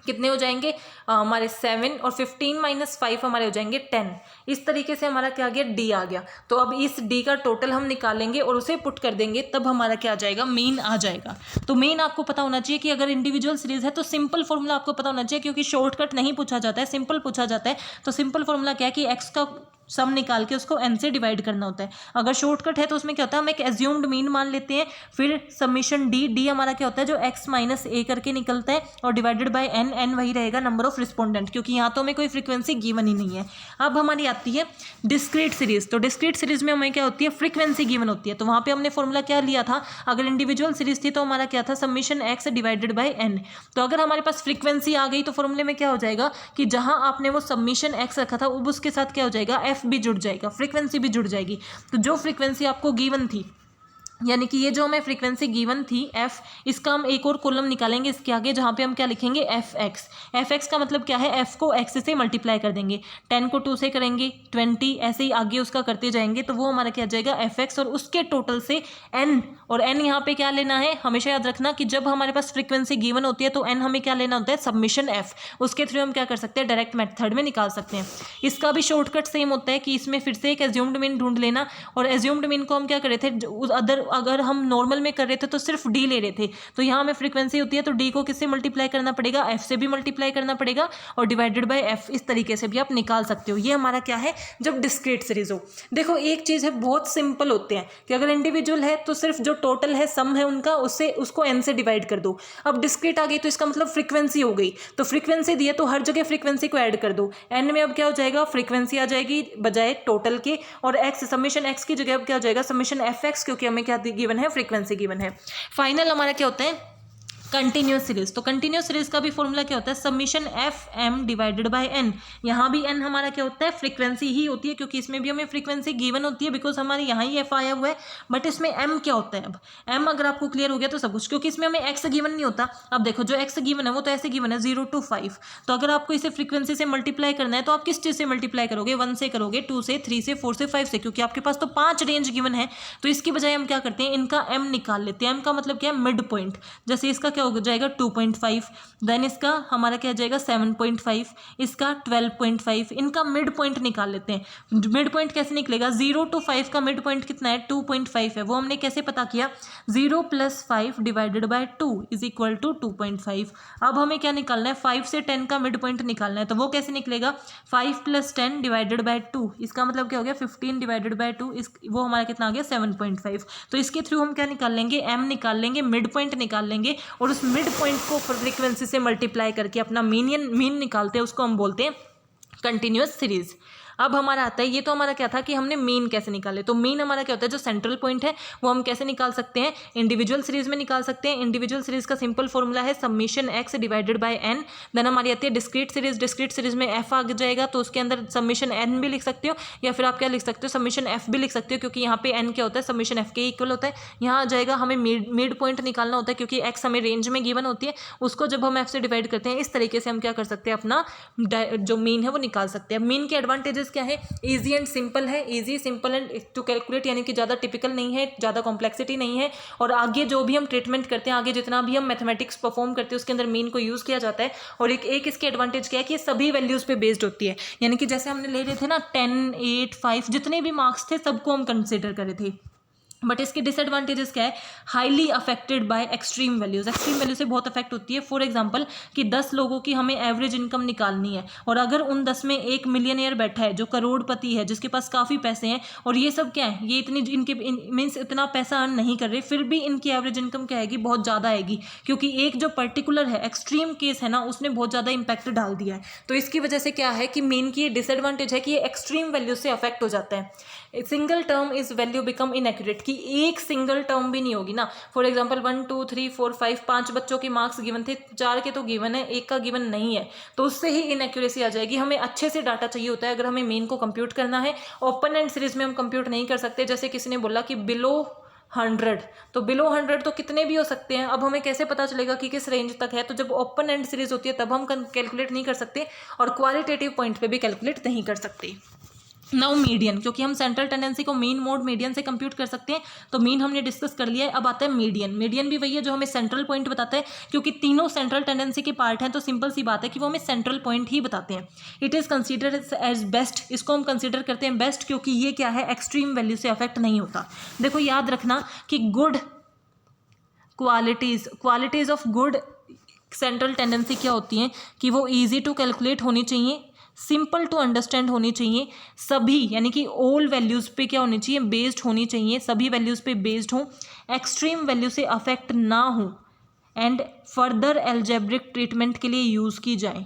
कितने हो जाएंगे हमारे 7 और 15 माइनस 5 हमारे हो जाएंगे 10। इस तरीके से हमारा क्या आ गया, डी आ गया। तो अब इस डी का टोटल हम निकालेंगे और उसे पुट कर देंगे, तब हमारा क्या आ जाएगा, मीन आ जाएगा। तो मीन आपको पता होना चाहिए कि अगर इंडिविजुअल सीरीज है तो सिंपल फॉर्मूला आपको पता होना चाहिए, क्योंकि शॉर्टकट नहीं पूछा जाता है, सिंपल पूछा जाता है। तो सिंपल फॉर्मूला क्या है कि एक्स का सम निकाल के उसको n से डिवाइड करना होता है। अगर शॉर्टकट है तो उसमें क्या होता है, हम एक एज्यूम्ड मीन मान लेते हैं, फिर समीशन डी हमारा क्या होता है, जो x माइनस ए करके निकलता है, और डिवाइडेड बाय n वही रहेगा नंबर ऑफ रिस्पोंडेंट, क्योंकि यहाँ तो हमें कोई फ्रीक्वेंसी गिवन ही नहीं है। अब हमारी आती है डिस्क्रीट सीरीज। तो डिस्क्रीट सीरीज में हमें क्या होती है, फ्रीक्वेंसी गिवन होती है। तो वहाँ पर हमने फॉर्मूला क्या लिया था, अगर इंडिविजुअल सीरीज थी तो हमारा क्या था, summation x divided by n। तो अगर हमारे पास फ्रीक्वेंसी आ गई तो फॉर्मूले में क्या हो जाएगा कि जहाँ आपने वो समीशन x रखा था अब उसके साथ क्या हो जाएगा, f भी जुड़ जाएगा, फ्रीक्वेंसी भी जुड़ जाएगी। तो जो फ्रीक्वेंसी आपको गिवन थी, यानी कि ये जो हमें फ्रीक्वेंसी गिवन थी f, इसका हम एक और कॉलम निकालेंगे इसके आगे, जहाँ पे हम क्या लिखेंगे, fx का मतलब क्या है, f को x से मल्टीप्लाई कर देंगे, 10 को 2 से करेंगे, 20 ऐसे ही आगे उसका करते जाएंगे, तो वो हमारा क्या जाएगा fx, और उसके टोटल से n, और n यहाँ पे क्या लेना है, हमेशा याद रखना कि जब हमारे पास फ्रीक्वेंसी गिवन होती है तो n हमें क्या लेना होता है, सबमिशन f। उसके थ्रू हम क्या कर सकते हैं, डायरेक्ट मेथड में निकाल सकते हैं। इसका भी शॉर्टकट सेम होता है कि इसमें फिर से एक एज्यूम्ड मीन ढूंढ लेना, और एज्यूम्ड मीन को हम क्या कर रहे थे, अगर हम नॉर्मल में कर रहे थे तो सिर्फ डी ले रहे थे, तो यहाँ हमें फ्रीक्वेंसी होती है तो डी को किससे मल्टीप्लाई करना पड़ेगा, एफ से भी मल्टीप्लाई करना पड़ेगा, और डिवाइडेड बाय एफ। इस तरीके से भी आप निकाल सकते हो। ये हमारा क्या है, जब डिस्क्रीट सीरीज हो। देखो एक चीज़ है, बहुत सिंपल होते हैं कि अगर इंडिविजुअल है तो सिर्फ जो टोटल है सम है उनका, उससे उसको एन से डिवाइड कर दो। अब डिस्क्रीट आ गई तो इसका मतलब फ्रीक्वेंसी हो गई, तो फ्रीक्वेंसी दी है तो हर जगह फ्रीक्वेंसी को ऐड कर दो। एन में अब क्या हो जाएगा, फ्रीक्वेंसी आ जाएगी बजाय टोटल के, और एक्स समीशन एक्स की जगह अब क्या हो जाएगा, समीशन एफ एक्स, क्योंकि हमें क्या गिवन है, फ्रीक्वेंसी गिवन है। फाइनल हमारा क्या होता है, कंटिन्यूस सीरीज। तो कंटिन्यूस सीरीज का भी फॉर्मूला क्या होता है, summation F M divided by N. यहाँ भी एन हमारा क्या होता है, फ्रीक्वेंसी ही होती है, क्योंकि इसमें भी हमें फ्रीक्वेंसी गिवन होती है, बिकॉज हमारे यहाँ ही एफ आया हुआ है। बट इसमें एम क्या होता है, अब एम अगर आपको क्लियर हो गया तो सब कुछ, क्योंकि इसमें हमें एक्स गिवन नहीं होता। अब देखो जो एक्स गिवन है वो तो ऐसे गिवन है 0 to 5, तो अगर आपको इसे फ्रीक्वेंसी से मल्टीप्लाई करना है तो आप किस चीज़ से मल्टीप्लाई करोगे, 1 से करोगे, 2 से, 3 से, 4 से, 5 से, क्योंकि आपके पास तो 5 रेंज गिवन है। तो इसकी बजाय हम क्या करते हैं, इनका एम निकाल लेते हैं। एम का मतलब क्या है, मिड पॉइंट। जैसे इसका क्या हो जाएगा 2.5, देन इसका हमारा क्या जाएगा 7.5, इसका 12.5, इनका मिड पॉइंट निकाल लेते हैं। मिड पॉइंट कैसे निकलेगा, 0 to 5 का मिड पॉइंट कितना है, 2.5 है। वो हमने कैसे पता किया, 0 + 5 divided by 2 is equal to 2.5। अब हमें क्या निकालना है, 5 से 10 का मिड पॉइंट निकालना है। तो वो कैसे निकलेगा, 5 + 10 डिवाइडेड बाय 2, इसका मतलब क्या हो गया 15 डिवाइडेड बाय 2, वो हमारा कितना आ गया 7.5। तो इसके थ्रू हम क्या निकाल लेंगे, एम निकाल लेंगे, मिड पॉइंट निकाल लेंगे, और उस मिड पॉइंट को फ्रीक्वेंसी से मल्टीप्लाई करके अपना मीन निकालते हैं, उसको हम बोलते हैं कंटिन्यूअस सीरीज। अब हमारा आता है, ये तो हमारा क्या था कि हमने मीन कैसे निकाले। तो मीन हमारा क्या होता है, जो सेंट्रल पॉइंट है वो हम कैसे निकाल सकते हैं, इंडिविजुअल सीरीज में निकाल सकते हैं। इंडिविजुअल सीरीज का सिंपल फॉर्मूला है summation x divided by n. Then हमारी आती है डिस्क्रीट सीरीज। डिस्क्रीट सीरीज में एफ आ जाएगा, तो उसके अंदर समीशन एन भी लिख सकते हो, या फिर आप क्या लिख सकते हो, समीशन एफ भी लिख सकते हो, क्योंकि यहाँ पे एन क्या होता है, समीशन एफ के इक्वल होता है। यहाँ आ जाएगा, हमें मिड पॉइंट निकालना होता है, क्योंकि एक्स हमें रेंज में गिवन होती है, उसको जब हम एफ से डिवाइड करते हैं, इस तरीके से हम क्या कर सकते हैं, अपना जो मीन है वो निकाल सकते हैं। मीन के एडवांटेजेस क्या है, इजी एंड सिंपल है, easy simple and to calculate, यानी कि ज़्यादा टिपिकल नहीं है, ज़्यादा कॉम्प्लेक्सिटी नहीं है, और आगे जो भी हम ट्रीटमेंट करते हैं, आगे जितना भी हम मैथमेटिक्स परफॉर्म करते हैं उसके अंदर मीन को यूज़ किया जाता है। और एक इसके एडवांटेज क्या है कि ये सभी वैल्यूज़ पे बेस्ड होती है, यानी कि जैसे हमने ले रहे थे ना 10, 8, 5 जितने भी मार्क्स थे सबको हम कंसिडर कर रहे थे। बट इसके डिसएडवांटेजेस क्या है, highly affected by extreme values. Extreme value से बहुत अफेक्ट होती है। फॉर एग्जांपल कि 10 लोगों की हमें एवरेज इनकम निकालनी है, और अगर उन 10 में एक मिलियनियर बैठा है जो करोड़पति है, जिसके पास काफ़ी पैसे हैं, और ये सब क्या है, ये इतनी इनके मीन्स इतना पैसा अर्न नहीं कर रहे, फिर भी इनकी एवरेज इनकम क्या आएगी, बहुत ज़्यादा आएगी, क्योंकि एक जो पर्टिकुलर है एक्सट्रीम केस है ना, उसने बहुत ज़्यादा इंपैक्ट डाल दिया है। तो इसकी वजह से क्या है कि मीन की ये डिसएडवांटेज है कि ये एक्सट्रीम वैल्यू से अफेक्ट हो जाता है। Single term is value become inaccurate, कि एक सिंगल टर्म भी नहीं होगी ना। फॉर एग्जांपल 1 2 3 4 5 5 बच्चों के मार्क्स गिवन थे, 4 के तो गिवन है, एक का गिवन नहीं है, तो उससे ही इनएक्यूरेसी आ जाएगी। हमें अच्छे से डाटा चाहिए होता है अगर हमें मीन को कंप्यूट करना है। ओपन एंड सीरीज में हम कंप्यूट नहीं कर सकते। जैसे किसी ने बोला कि बिलो 100, तो बिलो 100 तो कितने भी हो सकते हैं। अब हमें कैसे पता चलेगा कि किस रेंज तक है, तो जब ओपन एंड सीरीज होती है तब हम कैलकुलेट नहीं कर सकते, और क्वालिटेटिव पॉइंट पे भी कैलकुलेट नहीं कर सकते। नाउ मीडियन, क्योंकि हम सेंट्रल टेंडेंसी को मीन मोड मीडियन से कंप्यूट कर सकते हैं, तो मीन हमने डिस्कस कर लिया है। अब आता है मीडियन। मीडियन भी वही है जो हमें सेंट्रल पॉइंट बताता है, क्योंकि तीनों सेंट्रल टेंडेंसी के पार्ट हैं, तो सिंपल सी बात है कि वो हमें सेंट्रल पॉइंट ही बताते हैं। It is considered as best, इसको हम कंसिडर करते हैं बेस्ट, क्योंकि ये क्या है, एक्सट्रीम वैल्यू से अफेक्ट नहीं होता। देखो याद रखना कि good qualities of good central tendency क्या होती हैं कि वो ईजी टू कैलकुलेट होनी चाहिए, सिंपल टू अंडरस्टैंड होनी चाहिए, सभी यानी कि ऑल वैल्यूज़ पे क्या होनी चाहिए, बेस्ड होनी चाहिए, सभी वैल्यूज़ पे बेस्ड हो, एक्सट्रीम वैल्यू से अफेक्ट ना हो, एंड फर्दर एल्जेब्रिक ट्रीटमेंट के लिए यूज़ की जाए,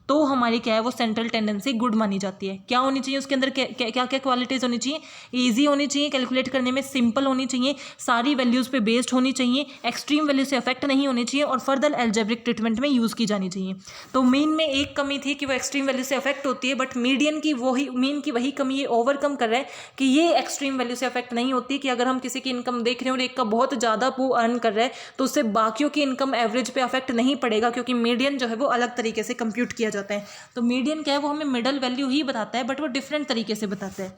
तो हमारी क्या है वो सेंट्रल टेंडेंसी गुड मानी जाती है। क्या होनी चाहिए उसके अंदर, क्या क्या क्वालिटीज़ होनी चाहिए, ईजी होनी चाहिए कैलकुलेट करने में, सिंपल होनी चाहिए, सारी वैल्यूज़ पे बेस्ड होनी चाहिए, एक्सट्रीम वैल्यू से अफेक्ट नहीं होनी चाहिए, और फर्दर एल्जेब्रिक ट्रीटमेंट में यूज़ की जानी चाहिए। तो मीन में एक कमी थी कि वो एक्सट्रीम वैल्यू से अफेक्ट होती है, बट मीडियन की मीन की वही कमी ये ओवरकम कर रहा है कि ये एक्सट्रीम वैल्यू से अफेक्ट नहीं होती, कि अगर हम किसी की इनकम देख रहे हैं और एक का बहुत ज़्यादा वो अर्न कर रहा है तो उससे बाकियों की इनकम एवरेज पे अफेक्ट नहीं पड़ेगा, क्योंकि मीडियन जो है वो अलग तरीके से कंप्यूट किया जाता है। तो मीडियन क्या है वो हमें मिडल वैल्यू ही बताता है, बट वो डिफरेंट तरीके से बताता है।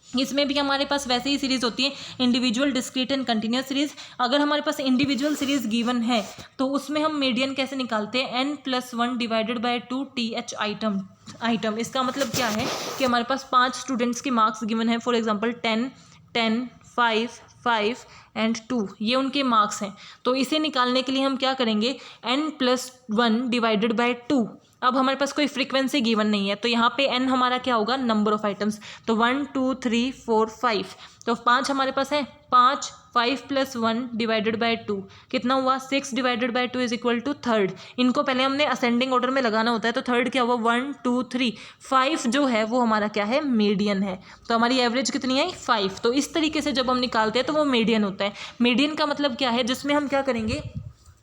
इसमें भी हमारे पास वैसे ही सीरीज़ होती है, individual, discrete and continuous series. अगर हमारे पास इंडिविजुअल सीरीज़ गिवन है तो उसमें हम मीडियन कैसे निकालते हैं, n+1 divided by 2 TH item. इसका मतलब क्या है कि हमारे पास 5 स्टूडेंट्स के मार्क्स गिवन है, फॉर एग्जांपल 10, 10, 5, 5 एंड 2, ये उनके मार्क्स हैं। तो इसे निकालने के लिए हम क्या करेंगे, n+1 डिवाइडेड बाय 2। अब हमारे पास कोई फ्रीक्वेंसी गिवन नहीं है, तो यहाँ पे n हमारा क्या होगा, नंबर ऑफ आइटम्स, तो 1 2 3 4 5, तो 5 हमारे पास है, 5 5+1 डिवाइडेड बाय 2 कितना हुआ, 6 divided by 2 is equal to third. इनको पहले हमने असेंडिंग ऑर्डर में लगाना होता है, तो थर्ड क्या हुआ, 1 2 3, 5 जो है वो हमारा क्या है, मीडियन है। तो हमारी एवरेज कितनी है, 5। तो इस तरीके से जब हम निकालते हैं तो वो मीडियन होता है। मीडियन का मतलब क्या है, जिसमें हम क्या करेंगे,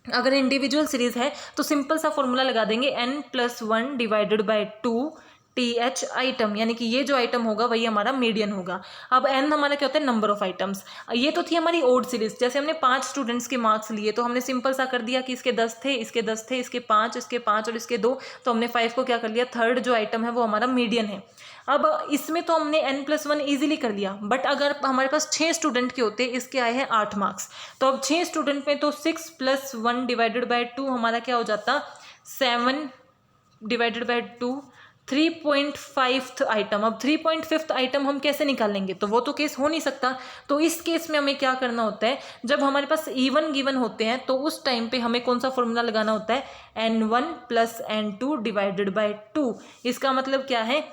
अगर इंडिविजुअल सीरीज़ है तो सिंपल सा फॉर्मूला लगा देंगे, n+1 divided by 2 TH item, यानी कि ये जो आइटम होगा वही हमारा मीडियन होगा। अब n हमारा क्या होता है, नंबर ऑफ आइटम्स। ये तो थी हमारी ओड सीरीज, जैसे हमने 5 स्टूडेंट्स के मार्क्स लिए तो हमने सिंपल सा कर दिया कि इसके 10 थे, इसके 10 थे, इसके 5, इसके 5 और इसके 2, तो हमने 5 को क्या कर लिया, थर्ड जो आइटम है वो हमारा मीडियन है। अब इसमें तो हमने n+1 ईजिली कर लिया, बट अगर हमारे पास 6 स्टूडेंट के होते, इसके आए हैं 8 मार्क्स, तो अब 6 स्टूडेंट में तो 6+1 डिवाइडेड बाय 2 हमारा क्या हो जाता, 7 डिवाइडेड बाय 2, 3.5 आइटम। अब 3.5 आइटम हम कैसे निकालेंगे, तो वो तो केस हो नहीं सकता। तो इस केस में हमें क्या करना होता है, जब हमारे पास इवन गिवन होते हैं तो उस टाइम पे हमें कौन सा फॉर्मूला लगाना होता है, n1 + n2 डिवाइडेड बाय 2। इसका मतलब क्या है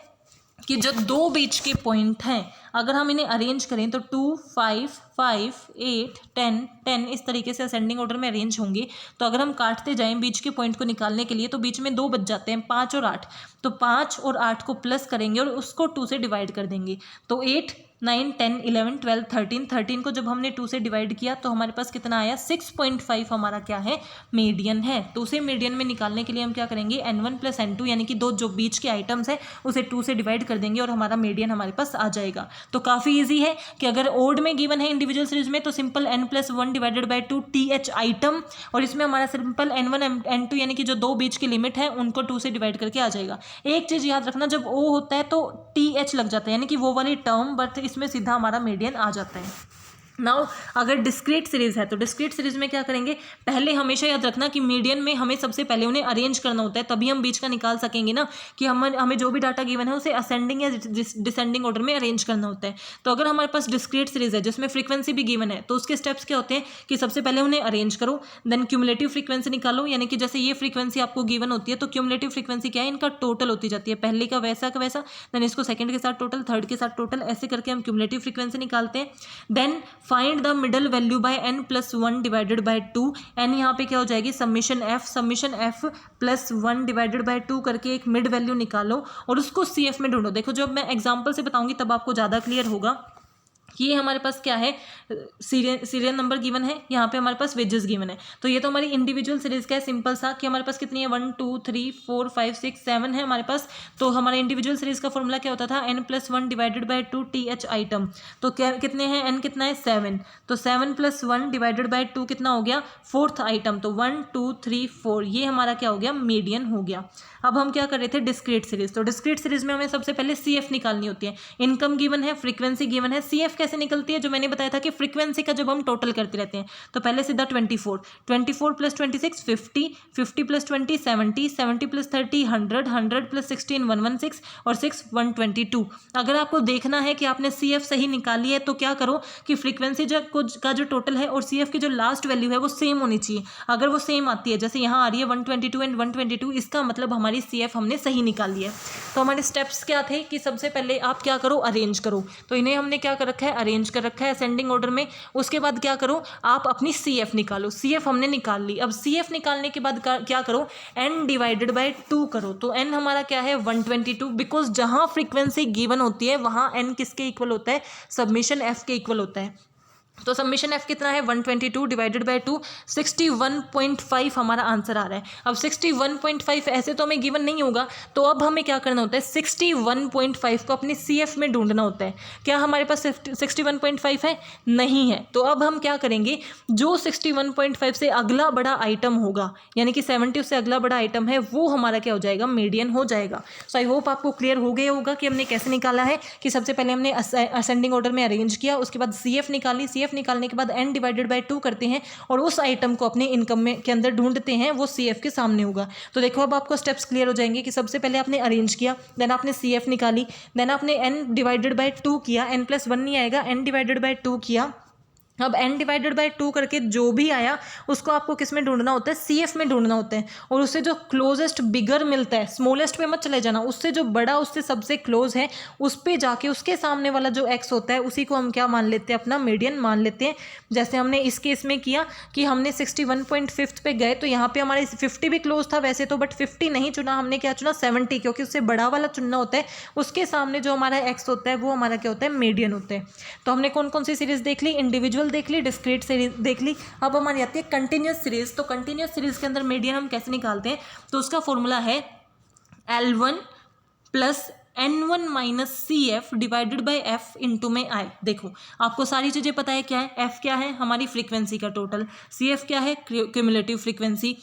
कि जो दो बीच के पॉइंट हैं अगर हम इन्हें अरेंज करें तो 2 5 5 8 10 10 इस तरीके से असेंडिंग ऑर्डर में अरेंज होंगे। तो अगर हम काटते जाएं बीच के पॉइंट को निकालने के लिए तो बीच में 2 बच जाते हैं, 5 और 8। तो 5 और 8 को प्लस करेंगे और उसको 2 से डिवाइड कर देंगे, तो 8 9 10 11 12 13 13 को जब हमने 2 से डिवाइड किया तो हमारे पास कितना आया, 6.5 हमारा क्या है, मीडियन है। तो उसे मीडियन में निकालने के लिए हम क्या करेंगे, n1 + n2 यानी कि दो जो बीच के आइटम्स है उसे 2 से डिवाइड कर देंगे और हमारा मीडियन हमारे पास आ जाएगा। तो काफ़ी ईजी है कि अगर ओड में गिवन है इंडिविजुअल सीरीज में तो simple n+1 divided by 2 TH item, और इसमें हमारा सिंपल n1 n2 यानी कि जो दो बीच की लिमिट है उनको 2 से डिवाइड करके आ जाएगा। एक चीज़ याद रखना, जब O होता है तो TH लग जाता है यानी कि वो वाली टर्म, बट इसमें सीधा हमारा मीडियन आ जाता है। नाउ अगर डिस्क्रीट सीरीज़ है तो डिस्क्रीट सीरीज़ में क्या करेंगे, पहले हमेशा याद रखना कि मीडियन में हमें सबसे पहले उन्हें अरेंज करना होता है, तभी हम बीच का निकाल सकेंगे ना, कि हमें जो भी डाटा गिवन है उसे असेंडिंग या डिसेंडिंग ऑर्डर में अरेंज करना होता है। तो अगर हमारे पास डिस्क्रीट सीरीज़ है जिसमें फ्रीक्वेंसी भी गिवन है तो उसके स्टेप्स क्या होते हैं कि सबसे पहले उन्हें अरेंज करो, देन क्यूमुलेटिव फ्रीक्वेंसी निकालो, यानी कि जैसे ये फ्रीक्वेंसी आपको गिवन होती है तो क्यूमुलेटिव फ्रीक्वेंसी क्या है, इनका टोटल होती जाती है, पहले का वैसा, देन इसको सेकंड के साथ टोटल, थर्ड के साथ टोटल, ऐसे करके हम क्यूमुलेटिव फ्रीक्वेंसी निकालते हैं। Then find the middle value by n+1 divided by 2। n यहाँ पे क्या हो जाएगी, समीशन f +1 डिवाइडेड बाय 2 करके एक मिड वैल्यू निकालो और उसको CF में ढूंढो। देखो जब मैं एग्जांपल से बताऊंगी तब आपको ज़्यादा क्लियर होगा ये हमारे पास क्या है, सीरियल नंबर गिवन है, यहाँ पे हमारे पास वेजेस गिवन है। तो ये तो हमारी इंडिविजुअल सीरीज का है सिंपल सा कि हमारे पास कितनी है 1 2 3 4 5 6 7 है हमारे पास। तो हमारे इंडिविजुअल सीरीज का फॉर्मूला क्या होता था, n+1 divided by 2 TH item. तो क्या कितने हैं, n कितना है 7, तो 7+1 डिवाइडेड बाई 2 कितना हो गया, 4th आइटम। तो 1 2 3 4 ये हमारा क्या हो गया, मीडियन हो गया। अब हम क्या कर रहे थे, डिस्क्रीट सीरीज। तो डिस्क्रीट सीरीज में हमें सबसे पहले CF निकालनी होती है। इनकम गिवन है, फ्रीक्वेंसी गिवन है। CF कैसे निकलती है, जो मैंने बताया था कि फ्रीक्वेंसी का जब हम टोटल करते रहते हैं तो पहले सीधा 24 + 26 50, 50 + 20 70, 70 + 30 100, 100 + 16 116 और 6 122। अगर आपको देखना है कि आपने CF सही निकाली है तो क्या करो कि फ्रीक्वेंसी का जो टोटल है और CF की जो लास्ट वैल्यू है वो सेम होनी चाहिए। अगर वो सेम आती है, जैसे यहाँ आ रही है 122 एंड 122, इसका मतलब हमारी CF हमने सही निकाली है। तो हमारे स्टेप्स क्या थे कि सबसे पहले आप क्या करो, अरेंज करो। तो इन्हें हमने क्या कर रखा है, अरेंज कर रखा है असेंडिंग ऑर्डर में। उसके बाद क्या करो, आप अपनी CF निकालो। CF हमने निकाल ली। अब CF निकालने के बाद क्या करो, n डिवाइडेड बाई 2 करो। तो n हमारा क्या है 122, बिकॉज जहां फ्रीक्वेंसी गिवन होती है वहां n किसके इक्वल होता है, सबमिशन f के इक्वल होता है। तो सबमिशन f कितना है 122 डिवाइडेड बाई 2 61.5 हमारा आंसर आ रहा है। अब 61.5 ऐसे तो हमें गिवन नहीं होगा, तो अब हमें क्या करना होता है, 61.5 को अपने CF में ढूंढना होता है। क्या हमारे पास 61.5 है, नहीं है। तो अब हम क्या करेंगे, जो 61.5 से अगला बड़ा आइटम होगा, यानी कि 70 से अगला बड़ा आइटम है, वो हमारा क्या हो जाएगा, मीडियन हो जाएगा। सो आई होप आपको क्लियर हो गया होगा कि हमने कैसे निकाला है। कि सबसे पहले हमने असेंडिंग ऑर्डर में अरेंज किया, उसके बाद CF निकाली, CF निकालने के बाद n डिवाइडेड बाई 2 करते हैं और उस आइटम को अपने इनकम में के अंदर ढूंढते हैं, वो CF के सामने होगा। तो देखो अब आपको स्टेप्स क्लियर हो जाएंगे कि सबसे पहले आपने अरेंज किया, देन आपने CF निकाली, देन आपने n डिवाइडेड बाई 2 किया, n+1 नहीं आएगा, n डिवाइडेड बाई 2 किया। अब n डिवाइडेड बाई 2 करके जो भी आया उसको आपको किस में ढूंढना होता है, CF में ढूंढना होता है। और उससे जो क्लोजेस्ट बिगर मिलता है, स्मॉलेस्ट पे मत चले जाना, उससे जो बड़ा उससे सबसे क्लोज है उस पे जाके उसके सामने वाला जो x होता है उसी को हम क्या मान लेते हैं, अपना मीडियन मान लेते हैं। जैसे हमने इस केस में किया कि हमने 61.5 पे गए, तो यहाँ पे हमारे 50 भी क्लोज था वैसे तो, बट 50 नहीं चुना हमने, क्या चुना 70, क्योंकि उससे बड़ा वाला चुनना होता है। उसके सामने जो हमारा x होता है वो हमारा क्या होता है, मीडियन होता है। तो हमने कौन कौन सी सीरीज देख ली, इंडिविजुअल देख ली, डिस्क्रीट सीरीज देख ली। अब हमारी आती है कंटिन्यूस सीरीज। तो कंटिन्यूस सीरीज के अंदर मीडियन हम कैसे निकालते हैं, तो उसका फॉर्मूला है L1 + N1 - CF divided by F into में I। देखो आपको सारी चीज़ें पता है, क्या है F क्या है, हमारी फ्रीक्वेंसी का टोटल, CF क्या है, क्यूमुलेटिव फ्रीक्वेंसी।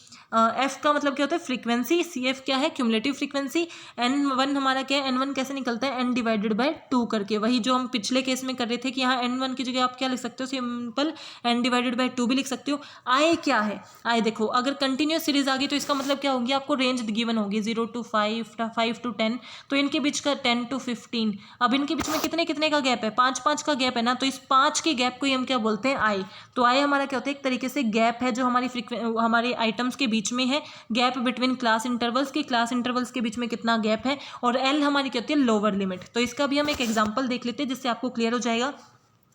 F का मतलब क्या होता है, फ्रीक्वेंसी, CF क्या है, क्यूमुलेटिव फ्रीक्वेंसी। N1 हमारा क्या है, N1 कैसे निकलता है, n डिवाइडेड बाई 2 करके, वही जो हम पिछले केस में कर रहे थे कि यहाँ N1 की जगह आप क्या लिख सकते हो, सिंपल n डिवाइडेड बाई 2 भी लिख सकते हो। I क्या है, I देखो अगर कंटिन्यूस सीरीज आ गई तो इसका मतलब क्या होगी, आपको रेंज गिवन होगी 0 to 5, 5 to 10, तो इनके बीच का 10 to 15। अब इनके बीच में कितने कितने का गैप है, 5 का गैप है ना, तो इस 5 के गैप को ही हम क्या बोलते हैं, I। तो I हमारा क्या होता है, एक तरीके से गैप है जो हमारे आइटम्स के बीच में है, गैप बिटवीन क्लास इंटरवल्स की, क्लास इंटरवल्स के बीच में कितना गैप है। और L हमारी क्या होती है, लोअर लिमिट। तो इसका भी हम एक एग्जांपल देख लेते हैं जिससे आपको क्लियर हो जाएगा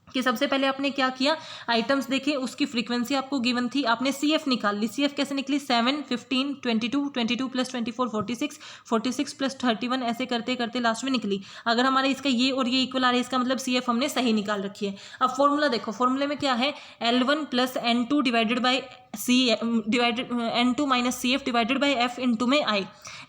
कि सबसे पहले आपने क्या किया, आइटम्स देखे, उसकी फ्रीक्वेंसी आपको गिवन थी, आपने CF निकाल ली। CF कैसे निकली, 7 15 22 22 + 24 46 46 + 31 ऐसे करते करते लास्ट में निकली। अगर हमारे इसका ये और ये इक्वल आ रहा है, इसका मतलब CF हमने सही निकाल रखी है। अब फॉर्मूला देखो, फॉर्मूले में क्या है, L1 + N2 divided by N2 - CF divided by F into में I।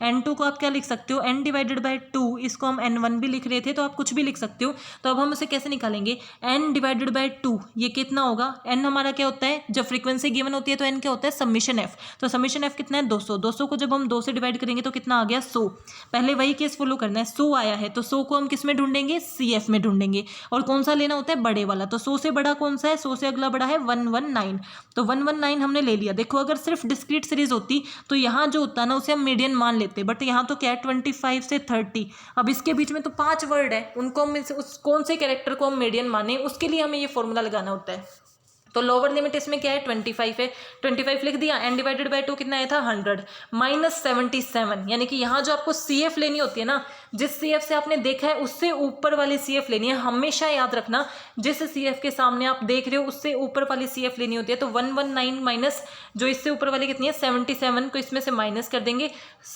N2 को आप क्या लिख सकते हो, n डिवाइडेड बाई 2, इसको हम N1 भी लिख रहे थे तो आप कुछ भी लिख सकते हो। तो अब हम उसे कैसे निकालेंगे, n डिवाइडेड बाई 2, ये कितना होगा, n हमारा क्या होता है, जब फ्रीक्वेंसी गिवन होती है तो n क्या होता है, सबमिशन f। तो सबमिशन f कितना है, 200। 200 को जब हम 2 से डिवाइड करेंगे तो कितना आ गया, 100। पहले वही केस फॉलो करना है, 100 आया है तो 100 को हम किस में ढूंढेंगे, CF में ढूंढेंगे। और कौन सा लेना होता है, बड़े वाला। तो 100 से बड़ा कौन सा है, 100 से अगला बड़ा है 119। तो 119 हमने ले लिया। देखो अगर सिर्फ डिस्क्रीट सीरीज होती तो यहाँ जो होता है ना उसे हम मीडियन मान लेते, बट यहाँ तो क्या है 25 से 30। अब इसके बीच में तो 5 वर्ड है, उनको हम कौन से कैरेक्टर को हम मीडियन माने, उसके लिए हमें ये फॉर्मूला लगाना होता है। तो लोअर लिमिट इसमें क्या है 25 है, 25 लिख दिया, n डिवाइडेड बाई 2 कितना आया था 100 माइनस 77, यानी कि यहाँ जो आपको CF लेनी होती है ना, जिस CF से आपने देखा है उससे ऊपर वाली CF लेनी है, हमेशा याद रखना जिस CF के सामने आप देख रहे हो उससे ऊपर वाली CF लेनी होती है। तो 119 माइनस जो इससे ऊपर वाली कितनी है 77 को इसमें से माइनस कर देंगे,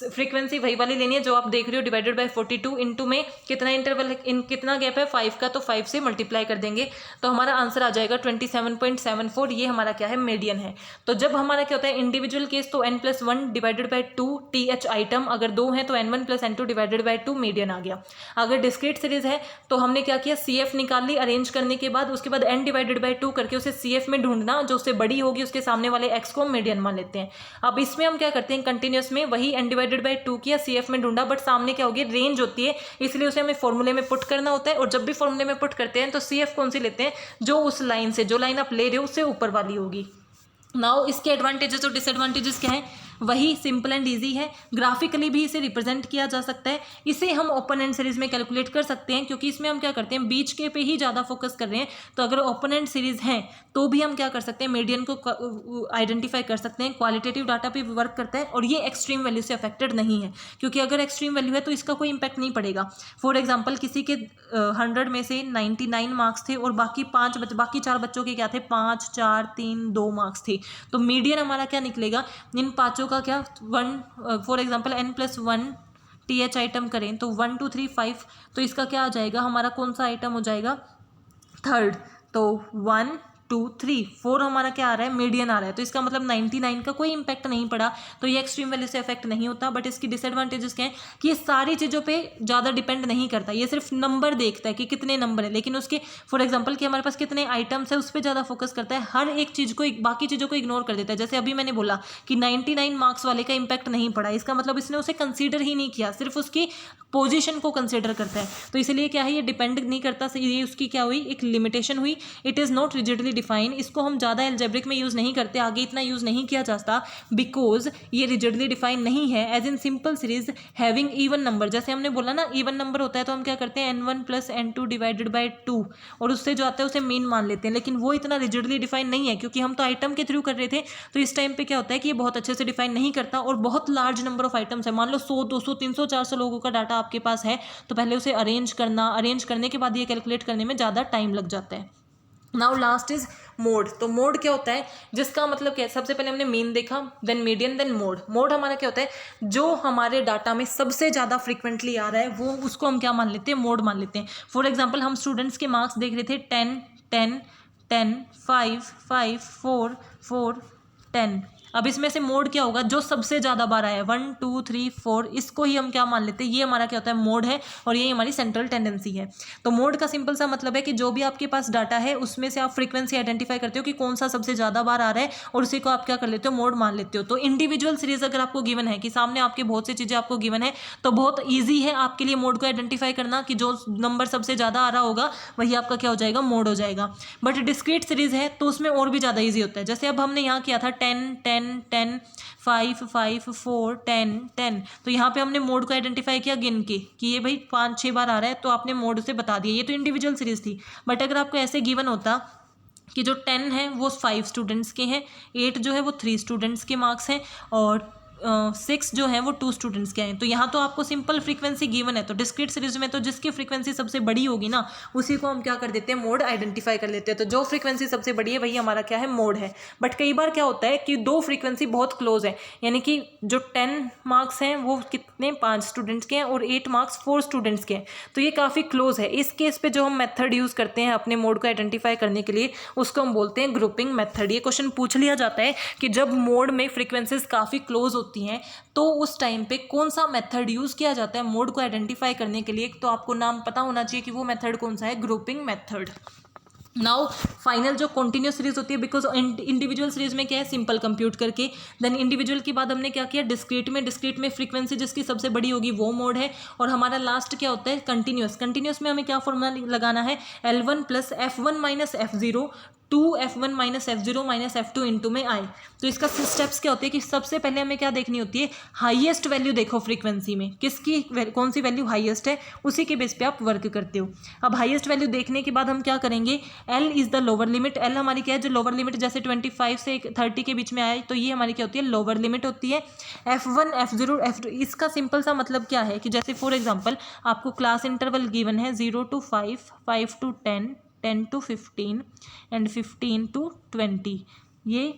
फ्रीक्वेंसी वही वाली लेनी है जो आप देख रहे हो डिवाइडेड बाई 42 इंटू में कितना इंटरवल है, इन कितना गैप है 5 का, तो 5 से मल्टीप्लाई कर देंगे तो हमारा आंसर आ जाएगा 27.74, ये हमारा क्या है मीडियन है। तो जब हमारा क्या होता है इंडिविजुअल केस तो n+1 divided by 2 TH item, अगर 2 है तो n1 + n2 divided by 2 median आ गया। अगर डिस्क्रीट सीरीज है तो हमने क्या किया CF निकाल ली अरेंज करने के बाद, उसके बाद n डिवाइडेड बाई 2 करके उसे CF में ढूंढना, जो उससे बड़ी होगी उसके सामने वाले x को मीडियन मान लेते हैं। अब इसमें हम क्या करते हैं कंटिन्यूस में वही n डिवाइडेड बाई 2 किया, CF में ढूंढा, बट सामने क्या होगी रेंज होती है, इसलिए उसे हमें फॉर्मूले में पुट करना होता है। और जब भी फॉर्मूले में पुट करते हैं तो CF कौन सी लेते हैं, जो उस लाइन से, जो लाइन आप ले रहे हो उससे ऊपर वाली होगी। नाउ इसके एडवांटेजेस और डिसएडवांटेजेस क्या है, वही सिंपल एंड ईजी है। ग्राफिकली भी इसे रिप्रेजेंट किया जा सकता है, इसे हम ओपन एंड सीरीज में कैलकुलेट कर सकते हैं, क्योंकि इसमें हम क्या करते हैं बीच के पे ही ज़्यादा फोकस कर रहे हैं। तो अगर ओपन एंड सीरीज है तो भी हम क्या कर सकते हैं मीडियन को आइडेंटिफाई कर सकते हैं, क्वालिटेटिव डाटा पे वर्क करता है, और ये एक्सट्रीम वैल्यू से अफेक्टेड नहीं है, क्योंकि अगर एक्सट्रीम वैल्यू है तो इसका कोई इंपैक्ट नहीं पड़ेगा। फॉर एग्जाम्पल किसी के 100 में से 99 मार्क्स थे और बाकी 4 बच्चों के क्या थे 5, 4, 3, 2 मार्क्स थे, तो मीडियन हमारा क्या निकलेगा, इन पाँचों का क्या 1, for example n+1 TH item करें तो 1 2 3 5, तो इसका क्या आ जाएगा, हमारा कौन सा आइटम हो जाएगा थर्ड, तो 1 2 3 4 हमारा क्या आ रहा है मीडियन आ रहा है, तो इसका मतलब 99 का कोई इंपैक्ट नहीं पड़ा, तो ये एक्सट्रीम वैल्यू से इफेक्ट नहीं होता। बट इसकी डिसएडवांटेजेस क्या है कि ये सारी चीज़ों पे ज़्यादा डिपेंड नहीं करता, ये सिर्फ नंबर देखता है कि कितने नंबर है, लेकिन उसके फॉर एग्जाम्पल कि हमारे पास कितने आइटम्स है उस पर ज़्यादा फोकस करता है, हर एक चीज़ को बाकी चीज़ों को इग्नोर कर देता है। जैसे अभी मैंने बोला कि 99 मार्क्स वाले का इंपैक्ट नहीं पड़ा, इसका मतलब इसने उसे कंसीडर ही नहीं किया, सिर्फ उसकी पोजीशन को कंसीडर करता है, तो इसलिए क्या है ये डिपेंड नहीं करता, ये उसकी क्या हुई एक लिमिटेशन हुई। It is not rigidly define, इसको हम ज़्यादा एल्जेब्रिक में यूज़ नहीं करते, आगे इतना यूज़ नहीं किया जाता, बिकॉज ये रिजिडली डिफाइन नहीं है। As in simple series having even number, जैसे हमने बोला ना इवन नंबर होता है तो हम क्या करते हैं n1 + n2 डिवाइडेड बाई 2, और उससे जो आता है उसे मीन मान लेते हैं, लेकिन वो इतना रिजिडली डिफाइन नहीं है, क्योंकि हम तो आइटम के थ्रू कर रहे थे। तो इस टाइम पे क्या होता है कि ये बहुत अच्छे से डिफाइन नहीं करता, और बहुत लार्ज नंबर ऑफ आइटम्स है, मान लो 100 200 300 400 लोगों का डाटा आपके पास है, तो पहले उसे अरेंज करने के बाद ये कैलकुलेट करने में ज़्यादा टाइम लग जाता है। Now last is mode. तो मोड क्या होता है, जिसका मतलब क्या है, सबसे पहले हमने मीन देखा, then median, then mode. Mode हमारा क्या होता है, जो हमारे डाटा में सबसे ज़्यादा फ्रीक्वेंटली आ रहा है वो उसको हम क्या मान लेते हैं, मोड मान लेते हैं। फॉर एग्जाम्पल हम स्टूडेंट्स के मार्क्स देख रहे थे 10 10 10 5 5 4 4 10। अब इसमें से मोड क्या होगा, जो सबसे ज़्यादा बार आया है 1 2 3 4, इसको ही हम क्या मान लेते हैं, ये हमारा क्या होता है मोड है, और ये हमारी सेंट्रल टेंडेंसी है। तो मोड का सिंपल सा मतलब है कि जो भी आपके पास डाटा है उसमें से आप फ्रीक्वेंसी आइडेंटिफाई करते हो कि कौन सा सबसे ज़्यादा बार आ रहा है, और उसी को आप क्या कर लेते हो मोड मान लेते हो। तो इंडिविजुअल सीरीज अगर आपको गिवन है कि सामने आपके बहुत सी चीज़ें आपको गिवन है, तो बहुत ईजी है आपके लिए मोड को आइडेंटिफाई करना, कि जो नंबर सबसे ज़्यादा आ रहा होगा वही आपका क्या हो जाएगा, मोड हो जाएगा। बट डिस्क्रीट सीरीज है तो उसमें और भी ज़्यादा ईजी होता है। जैसे अब हमने यहाँ किया था 10 10 10 5 5 4 10 10, तो यहाँ पे हमने मोड को आइडेंटिफाई किया गिन के कि ये भाई 5-6 बार आ रहा है, तो आपने मोड से बता दिया। ये तो इंडिविजुअल सीरीज थी, बट अगर आपको ऐसे गिवन होता कि जो 10 है वो 5 स्टूडेंट्स के हैं, 8 जो है वो 3 स्टूडेंट्स के मार्क्स हैं, और 6 जो है वो 2 स्टूडेंट्स के हैं, तो यहाँ तो आपको सिंपल फ्रीक्वेंसी गिवन है। तो डिस्क्रीट सीरीज में तो जिसकी फ्रीक्वेंसी सबसे बड़ी होगी ना उसी को हम क्या कर देते हैं, मोड आइडेंटिफाई कर लेते हैं। तो जो फ्रीक्वेंसी सबसे बड़ी है वही हमारा क्या है, मोड है। बट कई बार क्या होता है कि दो फ्रीक्वेंसी बहुत क्लोज है, यानी कि जो 10 मार्क्स हैं वो कितने 5 स्टूडेंट्स के हैं, और 8 मार्क्स 4 स्टूडेंट्स के हैं, तो ये काफ़ी क्लोज है। इस केस पे जो हम मेथड यूज़ करते हैं अपने मोड को आइडेंटिफाई करने के लिए, उसको हम बोलते हैं ग्रुपिंग मेथड। ये क्वेश्चन पूछ लिया जाता है कि जब मोड में फ्रीक्वेंसीज काफ़ी क्लोज होती हैं तो उस टाइम पे कौन सा मेथड यूज़ किया जाता है मोड को आइडेंटिफाई करने के लिए, तो आपको नाम पता होना चाहिए कि वो मेथड कौन सा है, ग्रुपिंग मेथड। नाउ फाइनल जो कॉन्टिन्यूस सीरीज होती है, बिकॉज इंडिविजुअल सीरीज में क्या है, सिंपल कंप्यूट करके, देन इंडिविजुअल के बाद हमने क्या किया, डिस्क्रीट में फ्रीक्वेंसी जिसकी सबसे बड़ी होगी वो मोड है, और हमारा लास्ट क्या होता है, कंटिन्यूस में हमें क्या फॉर्मूला लगाना है, L1 + F1 - F0 2f1 minus f0 minus f2 into में आए। तो इसका स्टेप्स क्या होते हैं कि सबसे पहले हमें क्या देखनी होती है, हाईएस्ट वैल्यू देखो फ्रीक्वेंसी में किसकी कौन सी वैल्यू हाईएस्ट है, उसी के बेस पे आप वर्क करते हो। अब हाईएस्ट वैल्यू देखने के बाद हम क्या करेंगे, L is the lower limit. L हमारी क्या है, जो लोअर लिमिट जैसे 25 से 30 के बीच में आए तो ये हमारी क्या होती है, लोअर लिमिट होती है। f1 f0 f2, इसका सिंपल सा मतलब क्या है कि जैसे फॉर एग्जांपल आपको क्लास इंटरवल गिवन है 0 to 5, 5 to 10, 10 to 15 and 15 to 20। ये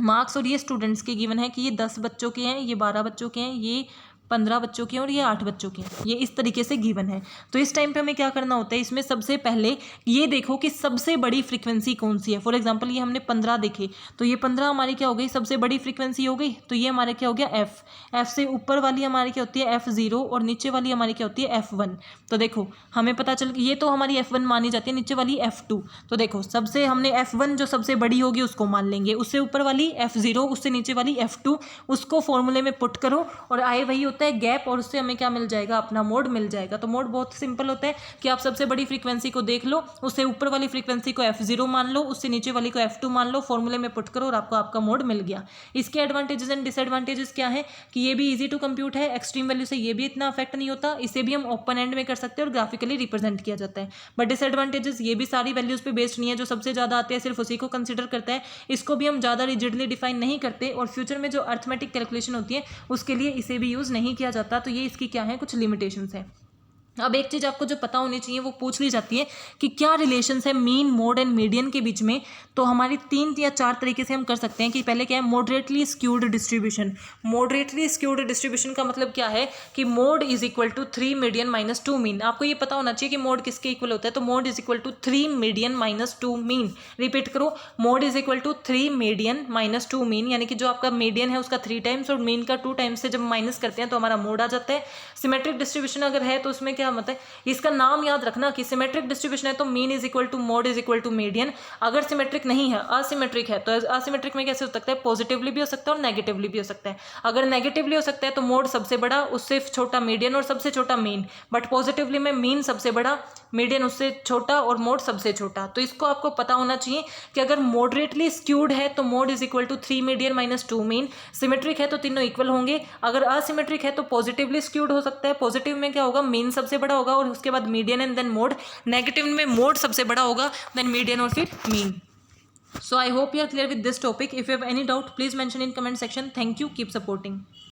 मार्क्स और ये स्टूडेंट्स के गिवन है कि ये 10 बच्चों के हैं, ये 12 बच्चों के हैं, ये 15 बच्चों के हैं और ये 8 बच्चों के हैं। ये इस तरीके से गिवन है। तो इस टाइम पे हमें क्या करना होता है, इसमें सबसे पहले ये देखो कि सबसे बड़ी फ्रीक्वेंसी कौन सी है। फॉर एग्जांपल ये हमने 15 देखे, तो ये 15 हमारी क्या हो गई, सबसे बड़ी फ्रीक्वेंसी हो गई। तो ये हमारे क्या हो गया, एफ से ऊपर वाली हमारी क्या होती है f0 और नीचे वाली हमारी क्या होती है f1। तो देखो हमें पता चल, ये तो हमारी f1 मानी जाती है, नीचे वाली f2। तो देखो सबसे हमने f1 जो सबसे बड़ी होगी उसको मान लेंगे, उससे ऊपर वाली f0, उससे नीचे वाली f2, उसको फॉर्मूले में पुट करो और आए वही होता है गैप, और उससे हमें क्या मिल जाएगा, अपना मोड मिल जाएगा। तो मोड बहुत सिंपल होता है कि आप सबसे बड़ी फ्रीक्वेंसी को देख लो, उससे ऊपर वाली फ्रीक्वेंसी को f0 मान लो, उससे नीचे वाली को f2 मान लो, फॉर्मूले में पुट करो और आपको आपका मोड मिल गया। इसके एडवांटेजेस एंड डिसएडवांटेजेस क्या है कि ये भी इजी टू कंप्यूट है, एक्सट्रीम वैल्यू से ये भी इतना अफेक्ट नहीं होता, इसे भी हम ओपन एंड में कर सकते हैं और ग्राफिकली रिप्रेजेंट किया जाता है। बट डिसएडवांटेजेस, ये भी सारी वैल्यूज पे बेस्ड नहीं है, जो सबसे ज़्यादा आते हैं सिर्फ उसी को कंसिडर करता है, इसको भी हम ज़्यादा रिजिडली डिफाइन नहीं करते और फ्यूचर में जो अर्थमेटिक कैलकुलेशन होती है उसके लिए इसे भी यूज़ नहीं किया जाता। तो ये इसकी क्या है, कुछ लिमिटेशंस है। अब एक चीज़ आपको जो पता होनी चाहिए वो पूछ ली जाती है कि क्या रिलेशंस है मीन, मोड एंड मीडियन के बीच में। तो हमारी 3 या 4 तरीके से हम कर सकते हैं कि पहले क्या है, moderately skewed distribution. Moderately skewed distribution का मतलब क्या है कि mode is equal to 3 median minus 2 mean. आपको ये पता होना चाहिए कि मोड किसके इक्वल होता है, तो mode is equal to 3 median minus 2 mean. Repeat करो, mode is equal to 3 median minus 2 mean, यानी कि जो आपका मीडियन है उसका 3 टाइम्स और मीन का 2 टाइम्स से जब माइनस करते हैं तो हमारा मोड आ जाता है। सिमेट्रिक डिस्ट्रीब्यूशन अगर है तो उसमें क्या मतलब है, इसका नाम याद रखना कि सिमेट्रिक डिस्ट्रीब्यूशन है तो mean is equal to mode is equal to median. अगर सिमेट्रिक नहीं है, असिमेट्रिक है, तो असिमेट्रिक में कैसे हो सकता है, पॉजिटिवली भी हो सकता है और नेगेटिवली भी हो सकता है। अगर नेगेटिवली हो सकता है तो मोड सबसे बड़ा, उससे छोटा मीडियन और सबसे छोटा मीन, बट पॉजिटिवली में मीन सबसे बड़ा, मीडियन उससे छोटा और मोड सबसे छोटा। तो इसको आपको पता होना चाहिए कि अगर मॉडरेटली स्क्यूड है तो mode is equal to 3 median minus 2 mean. Symmetric है तो तीनों इक्वल होंगे। अगर असिमेट्रिक है तो पॉजिटिवली स्क्यूड हो सकता है, पॉजिटिव में क्या होगा, मीन सबसे बड़ा होगा और उसके बाद median and then mode. Negative में मोड सबसे बड़ा होगा, देन मीडियन और फिर mean. So I hope you are clear with this topic. If you have any doubt, please mention in comment section. Thank you. Keep supporting.